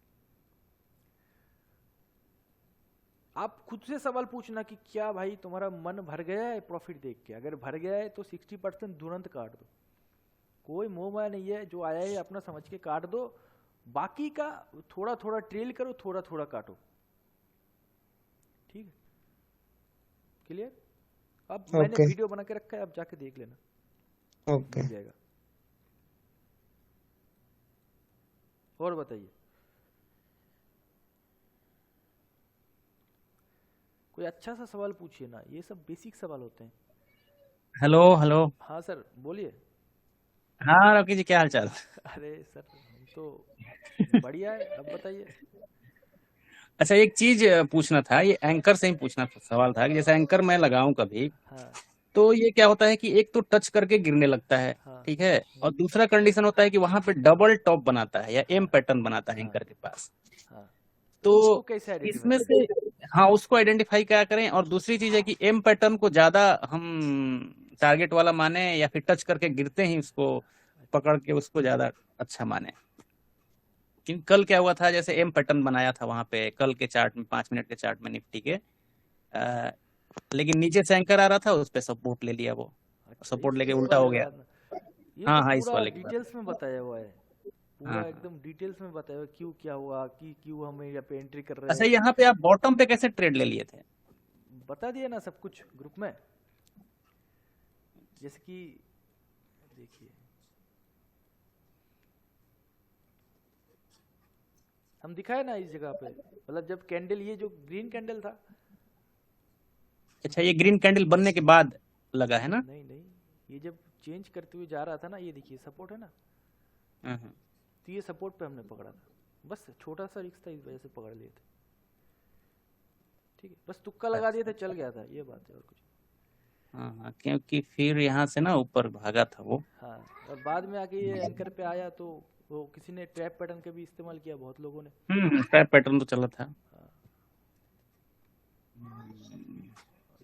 आप खुद से सवाल पूछना कि क्या भाई तुम्हारा मन भर गया है प्रॉफिट देख के, अगर भर गया है तो 60% तुरंत काट दो, कोई मोह माया नहीं है, जो आया है अपना समझ के काट दो, बाकी का थोड़ा थोड़ा ट्रेल करो, थोड़ा थोड़ा काटो, ठीक है, क्लियर। अब मैंने ओके वीडियो बना के रखा है, आप जाके देख लेना, ओके। मिल जाएगा। और बताइए, कोई अच्छा सा सवाल पूछिए ना, ये सब बेसिक सवाल होते हैं। Hello hello. हाँ सर बोलिए। हाँ रॉकी जी, क्या हाल चाल? अरे सर हम तो बढ़िया है, अब बताइए। अच्छा, एक चीज पूछना था, ये एंकर से ही पूछना सवाल था कि जैसे एंकर मैं लगाऊं कभी, हाँ तो ये क्या होता है कि एक तो टच करके गिरने लगता है, हाँ ठीक है, और दूसरा कंडीशन होता है कि वहां पे डबल टॉप बनाता है या एम पैटर्न बनाता है हाँ एंकर के पास। हाँ, तो उसको कैसे आइडेंटिफाई इसमें से हाँ, उसको आइडेंटिफाई क्या करें, और दूसरी चीज है कि एम पैटर्न को ज्यादा हम टारगेट वाला माने या फिर टच करके गिरते ही उसको पकड़ के उसको ज्यादा अच्छा माने। क्योंकि कल क्या हुआ था, जैसे एम पैटर्न बनाया था वहां पे कल के चार्ट में, 5 मिनट के चार्ट में निफ्टी के, लेकिन नीचे से एंकर आ रहा था, उस पे सपोर्ट ले लिया, वो अच्छा, सपोर्ट लेके इस उल्टा वाले हो के गया। बाद में ये हाँ तो हाँ, इस पूरा वाले के बाद। डिटेल्स में बताया हुआ है, पूरा हाँ हाँ। एकदम डिटेल्स में बताया हुआ है, क्यों क्या हुआ, कि क्यों हम यहाँ पे एंट्री कर रहे अच्छा, हैं, यहाँ पे आप बॉटम पे कैसे ट्रेड ले लिए थे? बता दिया ना सब कुछ ग्रुप में। जैसे कि देखिए, हम दिखाए ना इस जगह पे, मतलब जब कैंडल, ये जो ग्रीन कैंडल था, अच्छा, ये ग्रीन कैंडल बनने के बाद लगा है ना? नहीं नहीं, ये जब चेंज करते हुए जा रहा था ना, ये देखिए सपोर्ट है ना, हाँ। तो ये सपोर्ट पे हमने पकड़ा था, बस छोटा सा रिस्क था, इस वजह से पकड़ लिए थे, ठीक है, बस तुक्का लगा दिया था, चल गया था, ये बात है, और कुछ। हाँ हाँ, क्योंकि फिर यहाँ से ना ऊपर भागा था वो। हाँ, और बाद में आके ये एंकर पे आया तो वो किसी ने ट्रैप पैटर्न का भी इस्तेमाल किया, बहुत लोगों ने। ट्रैप पैटर्न तो चला था। हाँ,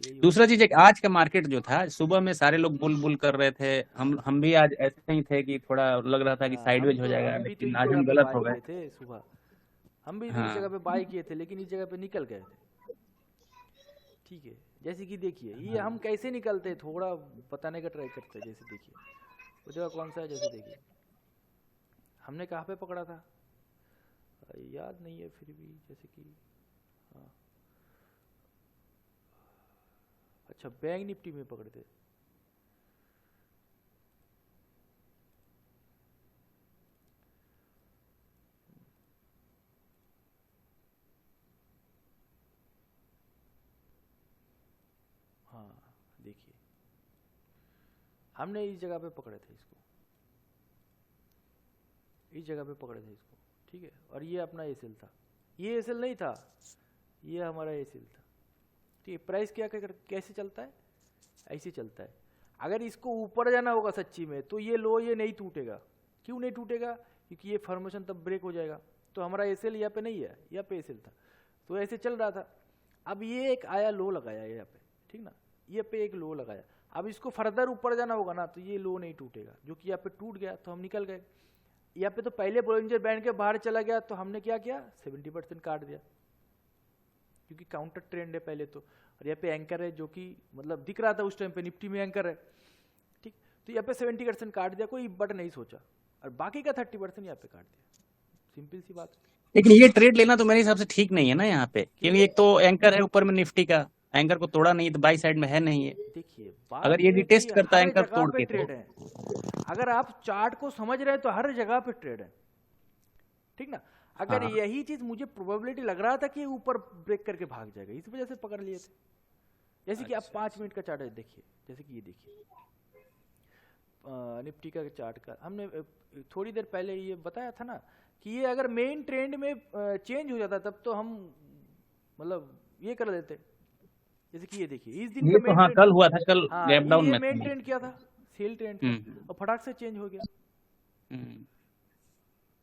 यही दूसरा चीज, एक आज का मार्केट जो था, सुबह में सारे लोग बुल बुल कर रहे थे, हम भी आज ऐसे ही थे कि थोड़ा लग रहा था कि हाँ, साइडवेज हो जाएगा, हम भी तो लेकिन इस आज जगह हम पे गलत बाय हो गए। किए थे सुबह, हम भी इस हाँ जगह पे बाय किए थे, लेकिन इस जगह पे निकल गए थे, ठीक है। जैसे कि देखिए, ये हम कैसे निकलते हैं, थोड़ा बताने का ट्राई करते हैं। जैसे देखिए वो जगह कौन सा है, जैसे देखिए हमने कहाँ पे पकड़ा था, याद नहीं है फिर भी, जैसे कि हाँ, अच्छा बैंक निफ्टी में पकड़े थे, हाँ देखिए हमने इस जगह पे पकड़े थे इसको, इस जगह पे पकड़े थे इसको, ठीक है। और ये अपना एसएल था, ये एसएल नहीं था, ये हमारा एसएल था, ठीक है। प्राइस क्या कैसे चलता है, ऐसे चलता है। अगर इसको ऊपर जाना होगा सच्ची में, तो ये लो ये नहीं टूटेगा। क्यों नहीं टूटेगा, क्योंकि ये फॉर्मेशन तब ब्रेक हो जाएगा। तो हमारा एसएल यहाँ पे नहीं है, यहाँ पे एसएल था, तो ऐसे चल रहा था। अब ये एक आया लो लगाया यहाँ पे, ठीक ना, ये पे एक लो लगाया। अब इसको फर्दर ऊपर जाना होगा ना, तो ये लो नहीं टूटेगा, जो कि यहाँ पे टूट गया, तो हम निकल गए। यहाँ पे तो पहले बोलिंजर बैंड के बाहर चला गया, तो हमने क्या किया, 70% काट दिया, क्योंकि काउंटर ट्रेंड है पहले तो। और यहाँ पे एंकर है, जो कि मतलब दिख रहा था उस टाइम पे, निफ्टी में एंकर है, ठीक। तो यहाँ पे 70% काट दिया, कोई बट नहीं सोचा, और बाकी का 30% यहाँ पे काट दिया, सिंपल सी बात। लेकिन ये ट्रेड लेना तो मेरे हिसाब से ठीक नहीं है ना यहाँ पे, क्योंकि एक तो एंकर है ऊपर में निफ्टी का, एंकर को तोड़ा नहीं, तो बाई साइड में है नहीं है। देखिए अगर ये डिटेस्ट करता है एंकर तोड़ के, ट्रेड है, अगर आप चार्ट को समझ रहे हैं तो हर जगह पे ट्रेड है, ठीक ना। अगर हाँ। यही चीज मुझे प्रोबेबिलिटी लग रहा था कि ऊपर ब्रेक करके भाग जाएगा, इस वजह से पकड़ लिए थे। जैसे कि आप 5 मिनट का चार्ट है, देखिए, जैसे कि ये देखिए निफ्टी का चार्ट का, हमने थोड़ी देर पहले ये बताया था ना कि ये अगर मेन ट्रेंड में चेंज हो जाता, तब तो हम मतलब ये कर लेते। जैसे कि ये देखिए, इस दिन ये का तो मेन हाँ ट्रेंड, कल हुआ था, कल हाँ गैप डाउन ये में मेन था। ट्रेंड क्या था, सेल ट्रेंड था, और फटाक से चेंज हो गया।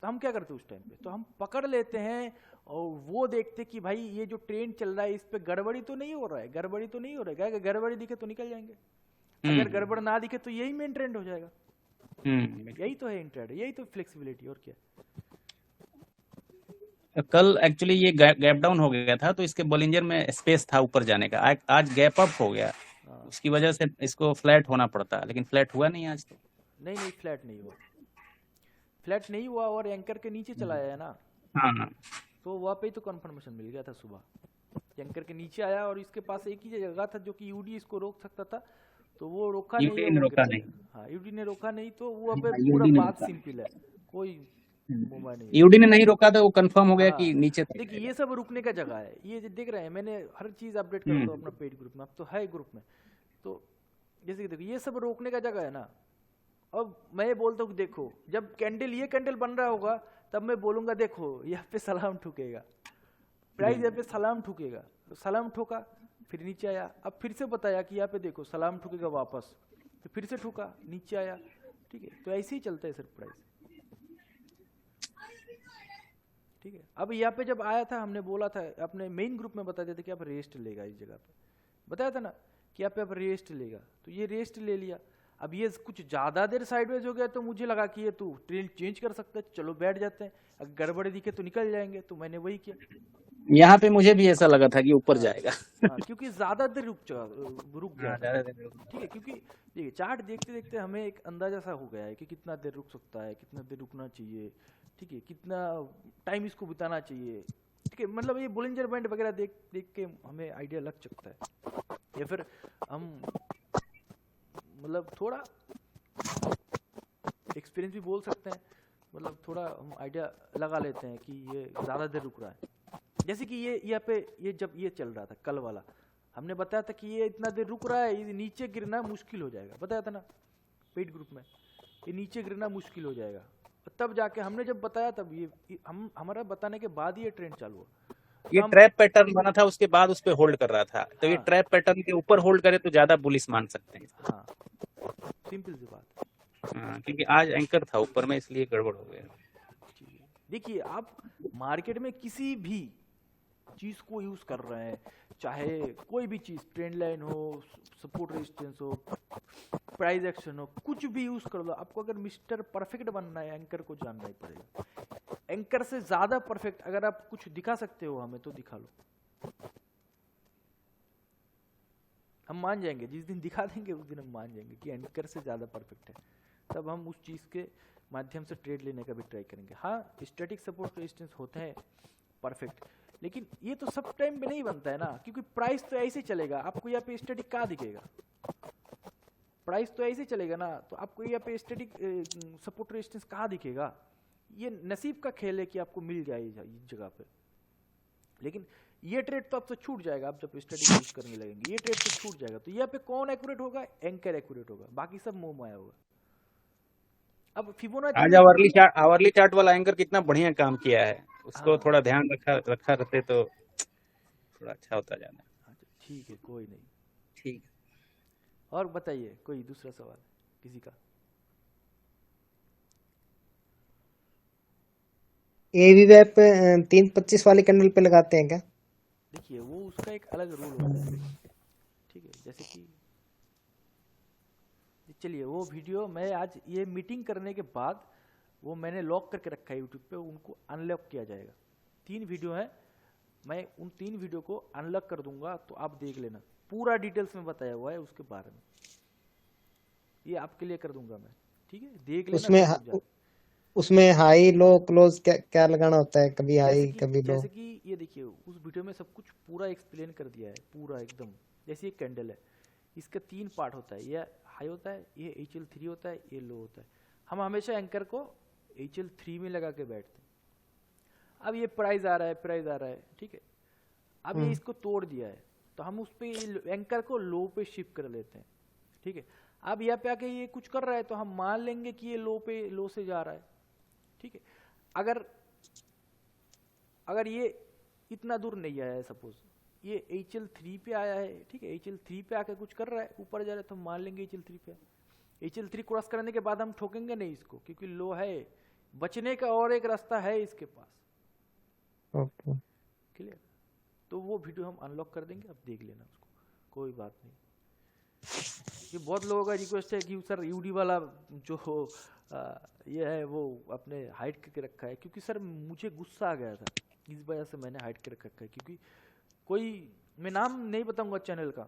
तो हम क्या करते हैं उस टाइम पे, तो हम पकड़ लेते हैं और वो देखते कि भाई ये जो ट्रेंड चल रहा है इस पे गड़बड़ी तो नहीं हो रहा है, गड़बड़ी तो नहीं हो रहा है। अगर गड़बड़ी दिखे तो निकल जाएंगे, अगर गड़बड़ ना दिखे तो यही मेन ट्रेंड हो जाएगा। यही तो है इंट्राडे, यही तो फ्लेक्सिबिलिटी, और क्या। कल एक्चुअली ये गैप डाउन हो गया था, तो इसके बोलिंजर में स्पेस था ऊपर जाने का, आज गैप अप हो गया, उसकी वजह से इसको फ्लैट होना पड़ता, लेकिन फ्लैट हुआ नहीं आज। तो नहीं फ्लैट नहीं हुआ, फ्लैट नहीं हुआ, और एंकर के नीचे चला आया ना। हाँ, तो वहाँ पे ही तो कंफर्मेशन मिल गया था सुबह, एंकर के नीचे आया, और इसके पास एक ही जगह था जो कि यूडी इसको रोक सकता था, तो वो रोका नहीं। यूडी ने रोका नहीं। हाँ, यूडी ने रोका नहीं, तो वो पे यूडी पूरा ने बात रोका। सिंपल है, कोई मुंबा नहीं है। यूडी ने नहीं रोका तो वो कंफर्म हो गया हाँ, कि नीचे तक देखिए जाएगा। ये सब रुकने का जगह है, ये जो देख रहे हैं, मैंने हर चीज अपडेट करता हूँ अपना पेड ग्रुप में, अब तो है ग्रुप में। तो जैसे कि देखो ये सब रोकने का जगह है ना। अब मैं बोलता हूँ देखो, जब ये कैंडल बन रहा होगा तब मैं बोलूंगा देखो यहाँ पे सलाम ठुकेगा, प्राइस यहाँ पे सलाम ठुकेगा, तो सलाम ठोका, फिर नीचे आया, अब फिर से बताया कि यहाँ पे देखो सलाम ठुकेगा वापस, तो फिर से ठुका, नीचे आया, ठीक है। तो ऐसे ही चलता है सर प्राइस, ठीक है। अब यहाँ पे जब आया था, हमने बोला था अपने मेन ग्रुप में, बता देते कि आप रेस्ट लेगा इस जगह पे, बताया था ना कि यहाँ पे आप रेस्ट लेगा, तो ये रेस्ट ले लिया। अब ये कुछ ज्यादा देर साइडवेज हो गया, तो मुझे लगा कि ये तू ट्रेंड चेंज कर सकता है, चलो बैठ जाते हैं, अगर गड़बड़ी दिखे तो निकल जाएंगे, तो मैंने वही किया। यहाँ पे मुझे भी ऐसा लगा था कि ऊपर जाएगा। हाँ, क्योंकि ज्यादा देर रुक गया था, ठीक है। क्योंकि देखिए चार्ट देखते देखते हमें एक अंदाजा सा हो गया है कि कितना देर रुक सकता है, कितना देर रुकना चाहिए, ठीक है, कितना टाइम इसको बिताना चाहिए, ठीक है। मतलब ये बोलिंजर बैंड वगैरह देख देख के हमें आइडिया लग सकता है, या फिर हम मतलब थोड़ा एक्सपीरियंस भी बोल सकते हैं, मतलब थोड़ा हम आइडिया लगा लेते हैं कि ये ज़्यादा देर रुक रहा है। जैसे कि ये यहाँ पे ये जब ये चल रहा था कल वाला, हमने बताया था कि ये इतना देर रुक रहा है, ये नीचे गिरना मुश्किल हो जाएगा, बताया था ना पेड ग्रुप में, ये नीचे गिरना मुश्किल हो जाएगा। तब जाके हमने जब बताया, तब ये हमारा बताने के बाद ही ये ट्रेंड चालू हुआ। ये ट्रैप पैटर्न बना था, उसके बाद उस पे होल्ड कर रहा था, तो ये हाँ। ट्रैप पैटर्न के ऊपर होल्ड करे तो ज्यादा बुलिश मान सकते हैं। हाँ, सिंपल सी बात। हाँ, क्योंकि आज एंकर था ऊपर में, इसलिए गड़बड़ हो गया। देखिए आप मार्केट में किसी भी चीज को यूज कर रहे हैं, चाहे कोई भी चीज, ट्रेंड लाइन हो, सपोर्ट रेजिस्टेंस हो, प्राइस एक्शन हो, कुछ भी यूज कर लो, आपको अगर मिस्टर परफेक्ट बनना है एंकर को जानना ही पड़ेगा। एंकर से ज्यादा परफेक्ट अगर आप कुछ दिखा सकते हो हमें, तो दिखा लो, हम मान जाएंगे। जिस दिन दिखा देंगे उस दिन हम मान जाएंगे कि एंकर से ज्यादा परफेक्ट है, तब हम उस चीज के माध्यम से ट्रेड लेने का भी ट्राई करेंगे। हाँ, स्टैटिक सपोर्ट रेजिस्टेंस होते हैं परफेक्ट, लेकिन ये तो सब टाइम पे नहीं बनता है ना, क्योंकि प्राइस तो ऐसे चलेगा। आपको यहाँ पे स्टैटिक कहाँ दिखेगा, प्राइस तो ऐसे चलेगा ना, तो आपको यहाँ पे स्टैटिक सपोर्ट रेजिस्टेंस कहाँ दिखेगा। ये नसीब का खेल है कि आपको मिल जाए इस जगह पे, लेकिन ये ट्रेड तो आपसे छूट जाएगा। आप जब स्टैटिक यूज करने लगेंगे ये ट्रेड तो छूट जाएगा। तो यहाँ पे कौन एक्यूरेट होगा, एंकर एक्यूरेट होगा, बाकी सब मोह माया होगा। अब फिबोनाची आज आवरली चार्ट वाला एंकर कितना बढ़िया काम किया है, उसको हाँ। थोड़ा ध्यान रखा रहते तो थोड़ा अच्छा होता जाना। अच्छा, ठीक है, कोई नहीं। ठीक है, और बताइए कोई दूसरा सवाल किसी का। एवी वेब 325 वाली कैंडल पे लगाते हैं क्या? देखिए वो उसका एक अलग रूल होता है, ठीक है। जैसे कि चलिए वो वीडियो मैं आज ये मीटिंग करने के बाद वो मैंने लॉक करके रखा है यूट्यूब पे, उनको अनलॉक किया जाएगा। 3 वीडियो हैं, मैं उन 3 वीडियो को अनलॉक कर दूंगा, तो आप देख लेना, पूरा डिटेल्स में बताया हुआ है उसके बारे में, ये आपके लिए कर दूंगा मैं, ठीक है, देख लेना। उसमें हाई लो क्लोज क्या लगाना होता है, कभी हाई कभी लो? जैसे कि ये देखिए उस वीडियो में सब कुछ पूरा एक्सप्लेन कर दिया है, पूरा एकदम। जैसे ये कैंडल है, इसका 3 पार्ट होता है, ये हाई होता है, ये HL3 होता है, ये लो होता है। हम हमेशा एंकर को HL3 में लगा के बैठते हैं। अब ये प्राइस आ रहा है, ठीक है। अब ये इसको तोड़ दिया है, तो हम उस पे एंकर को लो पे शिफ्ट कर लेते हैं, ठीक है। अब यहाँ पे आके ये कुछ कर रहा है, तो हम मान लेंगे कि ये लो से जा रहा है, ठीक है। अगर ये इतना दूर नहीं आया है, सपोज ये HL3 पे आया है, ठीक है, HL3 पे आके कुछ कर रहा है, ऊपर जा रहा है, तो मान लेंगे HL3 पे। HL3 क्रॉस करने के बाद हम ठोकेंगे नहीं इसको, क्योंकि लो है, बचने का और एक रास्ता है इसके पास। ओके। क्लियर? तो वो वीडियो हम अनलॉक कर देंगे, आप देख लेना उसको, कोई बात नहीं। ये बहुत लोगों का रिक्वेस्ट है कि सर यूडी वाला जो ये है वो अपने हाइड करके रखा है, क्योंकि सर मुझे गुस्सा आ गया था, इस वजह से मैंने हाइड करके रखा है। क्योंकि कोई, मैं नाम नहीं बताऊंगा चैनल का,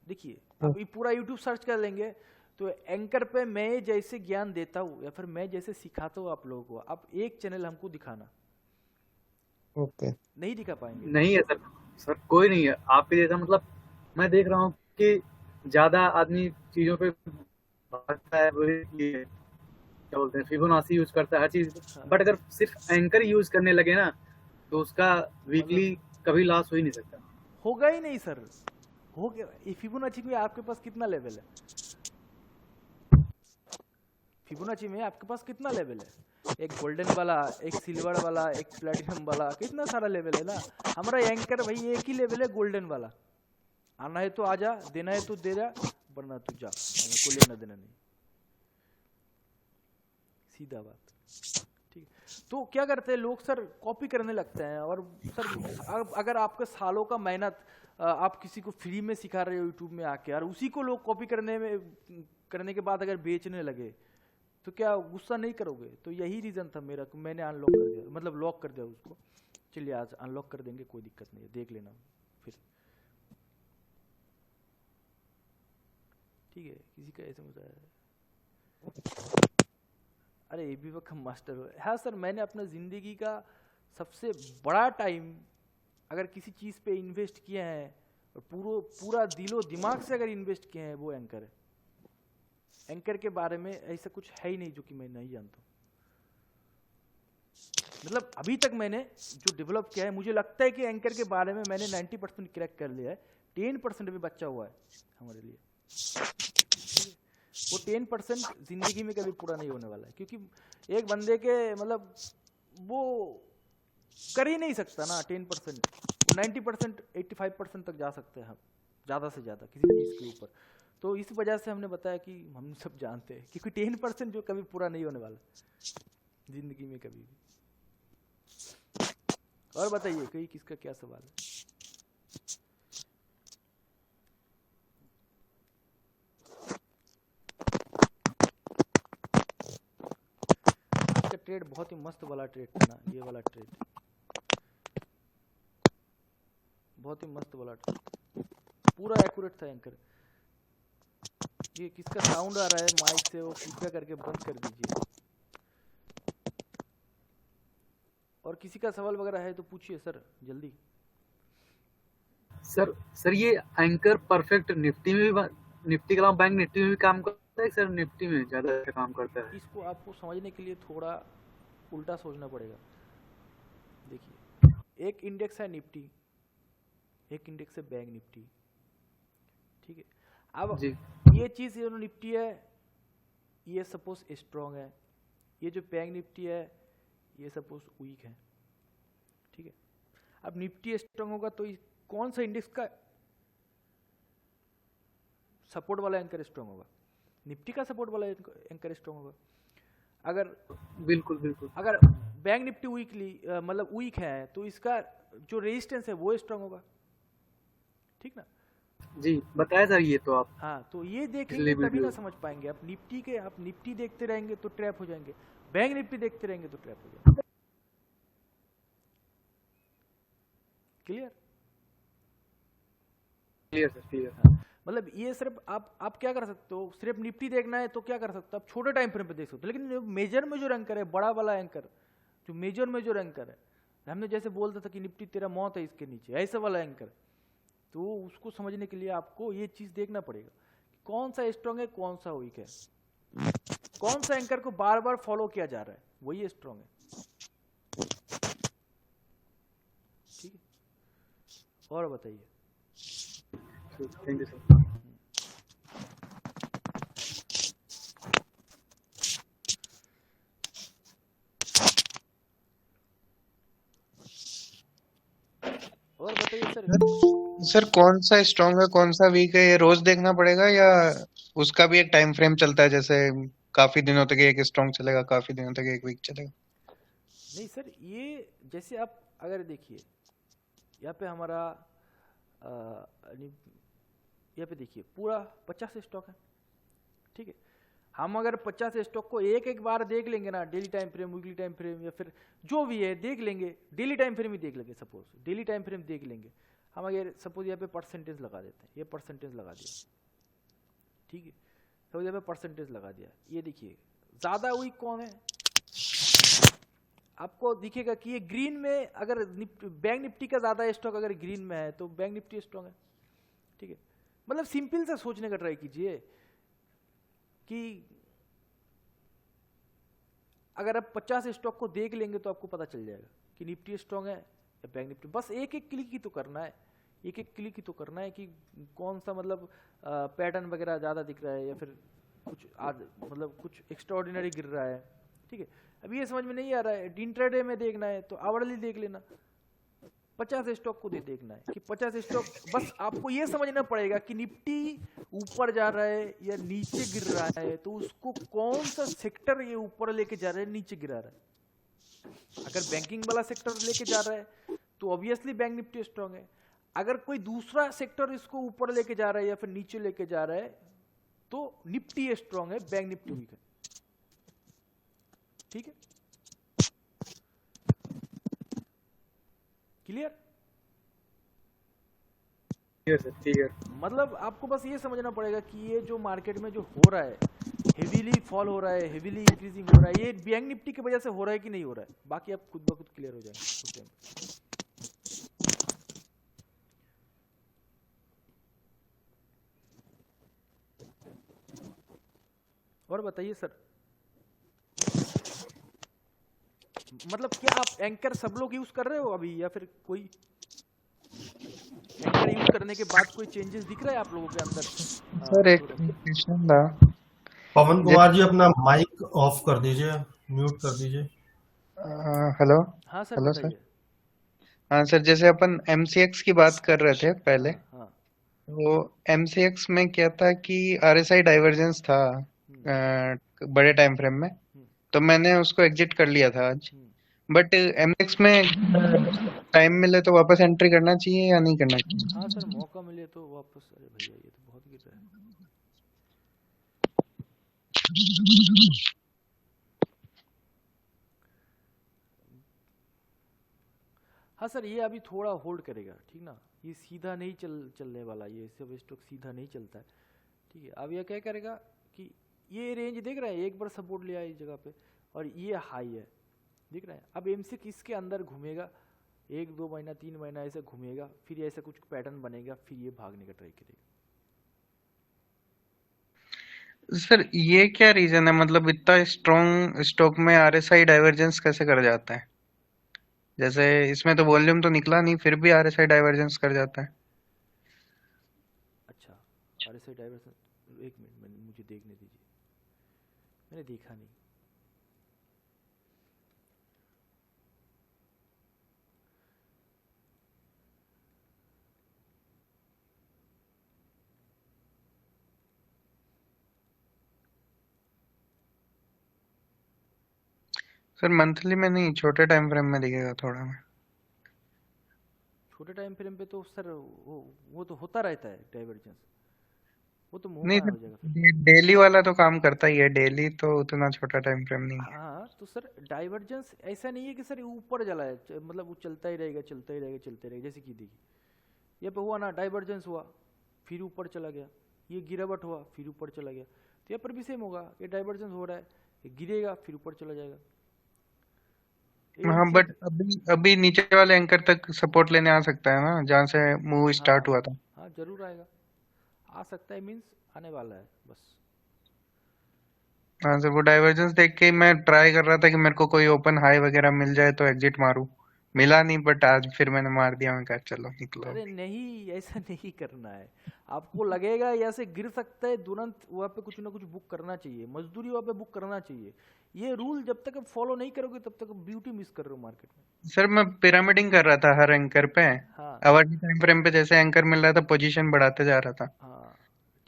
देखिए आप ये पूरा यूट्यूब सर्च कर लेंगे तो एंकर पे मैं जैसे ज्ञान देता हूँ या फिर मैं जैसे सिखाता हूँ आप लोगों को, आप एक चैनल हमको दिखाना, ओके। नहीं दिखा पाएंगे। नहीं है सर, सर कोई नहीं है आपके जैसा। मतलब मैं देख रहा हूँ कि ज्यादा आदमी चीजों पे भागता है, वही ये क्या बोलते हैं, फिबोनाची यूज करता है हर चीज। बट अगर सिर्फ एंकर यूज करने लगे ना तो उसका वीकली कभी लॉस हो ही नहीं सकता। होगा ही नहीं सर, हो गया। ये फिबोनाची में आपके पास कितना लेवल है? फिबोनाची में आपके पास कितना लेवल है? एक गोल्डन वाला, एक सिल्वर वाला, एक प्लेटिनम वाला, कितना सारा लेवल है ना। हमारा एंकर भाई एक ही लेवल है, गोल्डन वाला। आना है तो आजा, देना है तो दे जा, वरना तू जा, हमको लेना देना नहीं, सीधा बात। ठीक है, तो क्या करते हैं लोग सर, कॉपी करने लगते हैं। और सर अगर आपके सालों का मेहनत आप किसी को फ्री में सिखा रहे हो यूट्यूब में आके, और उसी को लोग कॉपी करने के बाद अगर बेचने लगे तो क्या गुस्सा नहीं करोगे? तो यही रीजन था मेरा, मैंने अनलॉक कर दिया, मतलब लॉक कर दिया उसको। चलिए आज अनलॉक कर देंगे, कोई दिक्कत नहीं है, देख लेना फिर। ठीक है, किसी का ऐसे मजा है। अरे ये भी वक्त हम मास्टर हो। हाँ सर, मैंने अपना जिंदगी का सबसे बड़ा टाइम अगर किसी चीज पे इन्वेस्ट किया है और पूरा दिलो दिमाग से अगर इन्वेस्ट किए हैं, वो एंकर है। एंकर के बारे में ऐसा कुछ है ही नहीं जो कि मैं नहीं जानता हूँ। मतलब अभी तक मैंने जो डेवलप किया है, मुझे लगता है कि एंकर के बारे में मैंने 90% क्रैक कर लिया है, 10% भी बचा हुआ है हमारे लिए। वो 10% जिंदगी में कभी पूरा नहीं होने वाला है, क्योंकि एक बंदे के मतलब वो कर ही नहीं सकता ना 10%, 90% 85% तक जा सकते हैं हम, ज़्यादा से ज़्यादा किसी चीज़ के ऊपर। तो इस वजह से हमने बताया कि हम सब जानते हैं, क्योंकि 10% जो कभी पूरा नहीं होने वाला जिंदगी में कभी भी। और बताइए कोई किसका क्या सवाल है? आज का ट्रेड बहुत ही मस्त वाला ट्रेड था ना, ये वाला ट्रेड बहुत ही मस्त वाला ट्रेड, पूरा एक्यूरेट था एंकर। ये किसका साउंड आ रहा है माइक से, वो कृपया करके बंद कर दीजिए। और किसी का सवाल वगैरह है तो पूछिए सर, जल्दी। सर ये एंकर परफेक्ट निफ्टी में भी, निफ्टी के अलावा बैंक निफ्टी में भी काम करता है सर? निफ्टी में ज्यादा अच्छा काम करता है? इसको आपको समझने के लिए थोड़ा उल्टा सोचना पड़ेगा। देखिए, एक इंडेक्स है निफ्टी, एक इंडेक्स है बैंक निफ्टी, ठीक है। अब जी ये चीज ये निफ्टी है, ये सपोज स्ट्रॉन्ग है, ये जो बैंक निफ्टी है ये सपोज वीक है, ठीक है। अब निफ्टी स्ट्रॉन्ग होगा तो कौन सा इंडेक्स का सपोर्ट वाला एंकर स्ट्रॉन्ग होगा? निफ्टी का सपोर्ट वाला एंकर स्ट्रॉन्ग होगा। अगर बिल्कुल बिल्कुल, अगर बैंक निफ्टी वीकली मतलब वीक है तो इसका जो रेजिस्टेंस है वो स्ट्रॉन्ग होगा, ठीक ना। जी बताया सर ये तो आप। हाँ, तो ये देखेंगे इसलिए तभी ना वीडियो समझ पाएंगे। आप निफ्टी देखते रहेंगे तो ट्रैप हो जाएंगे, बैंक निफ्टी देखते रहेंगे तो ट्रैप हो जाएंगे। क्लियर? Clear sir, clear. मतलब ये सिर्फ आप क्या कर सकते हो, सिर्फ निफ्टी देखना है तो क्या कर सकते हो, आप छोटे टाइम फ्रेम पे देख सकते हो। लेकिन मेजर में जो एंकर है, बड़ा वाला एंकर, जो मेजर एंकर है, हमने जैसे बोलता था कि निफ्टी तेरा मौत है इसके नीचे, ऐसा वाला एंकर, तो उसको समझने के लिए आपको ये चीज देखना पड़ेगा, कौन सा स्ट्रॉन्ग है कौन सा वीक है, कौन सा एंकर को बार बार फॉलो किया जा रहा है, वही स्ट्रॉन्ग है, ठीक है। और बताइए। Thank you sir. और बताइए सर। सर कौन सा स्ट्रॉन्ग है कौन सा वीक है, ये रोज देखना पड़ेगा या उसका भी एक टाइम फ्रेम चलता है, जैसे काफी दिनों तक एक स्ट्रॉन्ग चलेगा, काफी दिनों तक एक वीक चलेगा। नहीं सर, ये जैसे आप अगर देखिए यहाँ पे हमारा यहाँ पे देखिए पूरा 50 स्टॉक है, ठीक है। हम अगर 50 स्टॉक को एक एक बार देख लेंगे ना, daily time frame, weekly time frame, या फिर जो भी है देख लेंगे, डेली टाइम फ्रेम ही देख लेंगे, सपोज डेली टाइम फ्रेम देख लेंगे हम। अगर सपोज यहाँ पे परसेंटेज लगा देते हैं, ये परसेंटेज लगा दिया, ठीक है, सपोज यहाँ पे परसेंटेज लगा दिया, ये देखिए ज़्यादा वीक कौन है, आपको दिखेगा कि ये ग्रीन में, अगर बैंक निफ्टी का ज़्यादा स्टॉक अगर ग्रीन में है तो बैंक निफ्टी स्ट्रॉन्ग है, ठीक है। मतलब सिंपल से सोचने का ट्राई कीजिए कि अगर आप 50 स्टॉक को देख लेंगे तो आपको पता चल जाएगा कि निफ्टी स्ट्रॉन्ग है या बैंक निफ्टी। बस एक एक क्लिक ही तो करना है, एक एक क्लिक ही तो करना है कि कौन सा मतलब पैटर्न वगैरह ज़्यादा दिख रहा है या फिर कुछ मतलब कुछ एक्स्ट्राऑर्डिनरी गिर रहा है, ठीक है। अभी ये समझ में नहीं आ रहा है, इंट्राडे में देखना है तो आवरली देख लेना, 50 स्टॉक को देखना है कि 50 स्टॉक। बस आपको ये समझना पड़ेगा कि निफ्टी ऊपर जा रहा है या नीचे गिर रहा है, तो उसको कौन सा सेक्टर ये ऊपर लेके जा रहा है, नीचे गिरा रहा है। अगर बैंकिंग वाला सेक्टर लेके जा रहा है तो ऑब्वियसली बैंक निफ्टी स्ट्रॉन्ग है। अगर कोई दूसरा सेक्टर इसको ऊपर लेके जा रहा है या फिर नीचे लेके जा रहा है तो निफ्टी स्ट्रॉन्ग है, बैंक निफ्टी वीक है, ठीक है। क्लियर? क्लियर। मतलब आपको बस ये समझना पड़ेगा कि ये जो मार्केट में जो हो रहा है, हेवीली फॉल हो रहा है, हेवीली इंक्रीजिंग हो रहा है, ये बैंक निफ्टी की वजह से हो रहा है कि नहीं हो रहा है, बाकी आप खुद ब खुद क्लियर हो जाएंगे उस टाइम। और बताइए सर, मतलब क्या आप एंकर सब लोग यूज कर रहे हो अभी, या फिर कोई एंकर यूज करने के बाद कोई चेंजेस दिख रहा है आप लोगों के अंदर? सर एक क्वेश्चन था। पवन कुमार जी अपना माइक ऑफ कर दीजिए, म्यूट कर दीजिए। हेलो। हाँ सर हेलो सर। बताइए। हाँ सर, जैसे अपन MCX की बात कर रहे थे पहले, हाँ वो MCX में क्या था कि RSI डाइवर्जेंस था बड़े टाइम फ्रेम में, तो मैंने उसको एग्जिट कर लिया था आज। बट MX में टाइम मिले तो वापस एंट्री करना चाहिए या नहीं करना चाहिए? हाँ सर, मौका मिले तो वापस। अरे भैया ये तो बहुत गिर रहा है। हाँ सर, ये अभी थोड़ा होल्ड करेगा, ठीक ना। ये सीधा नहीं चलने वाला, ये सब स्टॉक सीधा नहीं चलता है, ठीक है। अब ये क्या करेगा कि ये रेंज देख रहे हैं, एक बार सपोर्ट लिया है इस जगह पे और ये हाई है, दिख रहा है। अब MCX इसके अंदर घूमेगा 1-2 महीना 3 महीना ऐसे घूमेगा, फिर ऐसा कुछ पैटर्न बनेगा, फिर ये भागने का ट्राई करेगा। सर ये क्या रीजन है, मतलब इतना स्ट्रॉन्ग स्टॉक में RSI डाइवर्जेंस कैसे कर जाता है? जैसे इसमें तो वॉल्यूम तो निकला नहीं, फिर भी RSI डाइवर्जेंस कर जाता है। अच्छा, RSI डाइवर्सन, एक मिनट मुझे देखने दीजिए, मैंने देखा नहीं। सर मंथली में नहीं, छोटे टाइम फ्रेम में दिखेगा थोड़ा में। छोटे टाइम फ्रेम पे तो सर वो तो होता रहता है डाइवर्जेंस, वो तो नहीं मुंह हो जाएगा फिर। डेली वाला तो काम करता ही है, डेली तो उतना छोटा टाइम फ्रेम नहीं है। हाँ तो सर डाइवर्जेंस ऐसा नहीं है कि सर ऊपर चला है, मतलब वो चलता ही रहेगा चलता ही रहेगा चलते रहेगा। जैसे कि देखिए ये पे हुआ ना, डाइवर्जेंस हुआ फिर ऊपर चला गया, ये गिरावट हुआ फिर ऊपर चला गया, तो यहाँ पर भी सेम होगा, ये डाइवर्जेंस हो रहा है, ये गिरेगा फिर ऊपर चला जाएगा। हाँ बट अभी नीचे वाले एंकर तक सपोर्ट लेने आ सकता है ना, जहाँ से मूव स्टार्ट हुआ था। हाँ जरूर आएगा, आ सकता है, मीन्स आने वाला है बस। हाँ सर, वो डाइवर्जेंस देख के मैं ट्राई कर रहा था कि मेरे को कोई ओपन हाई वगैरह मिल जाए तो एग्जिट मारूं, मिला नहीं, बट आज फिर मैंने मार दिया, मैं कहा चलो निकलो। अरे नहीं, ऐसा नहीं करना है। आपको लगेगा ऐसे गिर सकता है, तुरंत वहाँ पे कुछ ना कुछ बुक करना चाहिए, मजदूरी वहाँ पे बुक करना चाहिए। ये रूल जब तक आप फॉलो नहीं करोगे तब तक ब्यूटी मिस कर रहे हो मार्केट में। सर मैं पिरामिडिंग कर रहा था हर एंकर पे, हाँ आवर टाइम फ्रेम पे जैसे एंकर मिल रहा था पोजीशन बढ़ाते जा रहा था। हाँ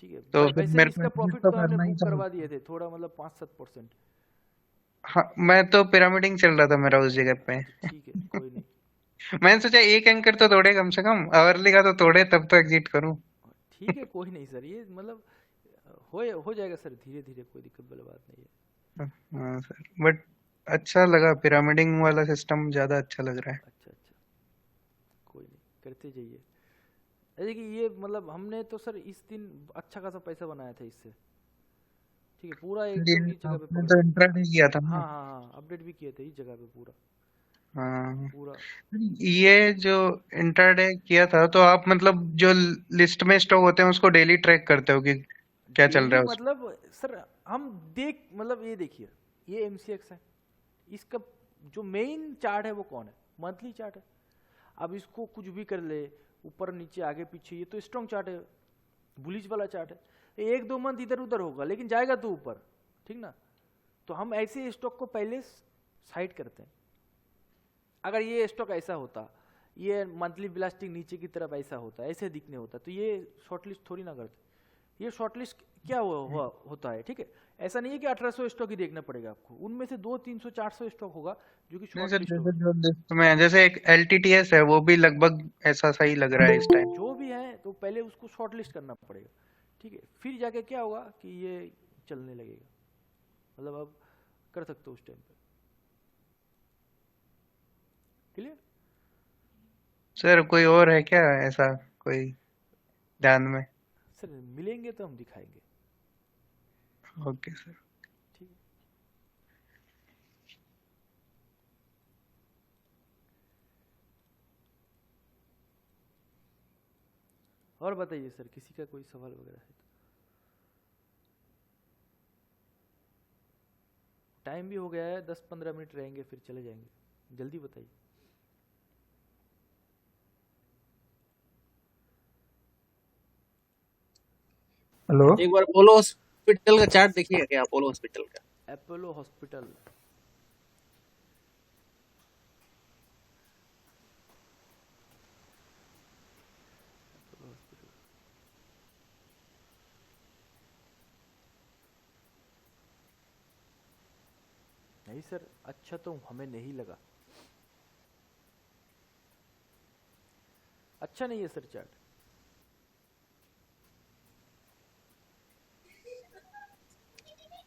ठीक है, तो बट फिर वैसे मेरे इसका को प्रॉफिट तो तो हमने करना ही बुक था। करवा दिए थे, थोड़ा मतलब 5-7%। हाँ, मैं तो पिरामिडिंग चल रहा था मेरा उस जगह पे। ठीक है, कोई नहीं। मैंने सोचा एक एंकर तो तोड़े कम से कम, आवरली का तो तोड़े तब तो एग्जिट करूं। ठीक है, कोई नहीं सर, ये मतलब हो जाएगा सर, धीरे धीरे, कोई दिक्कत वाली बात नहीं है। हाँ सर, बट अच्छा लगा, पिरामिडिंग वाला सिस्टम ज्यादा अच्छा लग रहा है। अच्छा अच्छा, कोई नहीं, करते जाइए। जैसे कि ये मतलब हमने तो सर इस दिन अच्छा खासा पैसा बनाया था इससे। ठीक है, पूरा एक ये तो इस जगह पे आपने पकड़ तो के। इंट्राडे किया था हाँ ना? हाँ हाँ, अपडेट भी किए थे इस जगह पे पूरा हाँ, पूरा। ये जो इंट्राडे किया था तो आप मतलब जो लिस्ट में स्टॉक होते हैं उसको डेली ट्रैक करते हो कि क्या चल रहा डेली है उसमें? मतलब सर हम देख मतलब ये देखिए, ये एमसीएक्स है, इसका जो मेन चार्ट है वो कौन है, मंथली चार्ट है। अब इसको कुछ भी कर ले, ऊपर नीचे आगे पीछे, ये तो स्ट्रॉन्ग चार्ट है, बुलिश वाला चार्ट है। 1-2 मंथ इधर उधर होगा लेकिन जाएगा तो ऊपर, ठीक ना। तो हम ऐसे स्टॉक को पहले साइड करते हैं। अगर ये स्टॉक ऐसा होता, ये मंथली ब्लास्टिंग नीचे की तरफ ऐसा होता, ऐसे दिखने होता, तो ये शॉर्टलिस्ट थोड़ी ना करते। ये शॉर्टलिस्ट क्या होता है, ठीक है। ऐसा नहीं है कि 1800 स्टॉक ही देखना पड़ेगा आपको, उनमें से 200-300-400 स्टॉक होगा जो कि नहीं सर, शॉर्टलिस्ट जैसे होगा। जो लिस्ट में है, जैसे एक एलटीटीएस है वो भी लगभग ऐसा सा ही लग रहा है इस टाइम। जो भी है तो पहले उसको शॉर्टलिस्ट करना पड़ेगा, ठीक है, फिर जाके क्या होगा कि ये चलने लगेगा। मतलब अब कर सकते हो उस टाइम पे। क्लियर सर कोई और है क्या ऐसा, कोई ध्यान में? सर, मिलेंगे तो हम दिखाएंगे। Okay sir. ठीक है, और बताइए सर, किसी का कोई सवाल वगैरह है तो। टाइम भी हो गया है, 10-15 मिनट रहेंगे फिर चले जाएंगे, जल्दी बताइए। हेलो। एक बार अपोलो हॉस्पिटल का चार्ट देखिएगा क्या, अपोलो हॉस्पिटल का? अपोलो हॉस्पिटल, नहीं सर, अच्छा तो हमें नहीं लगा, अच्छा नहीं है सर चार्ट।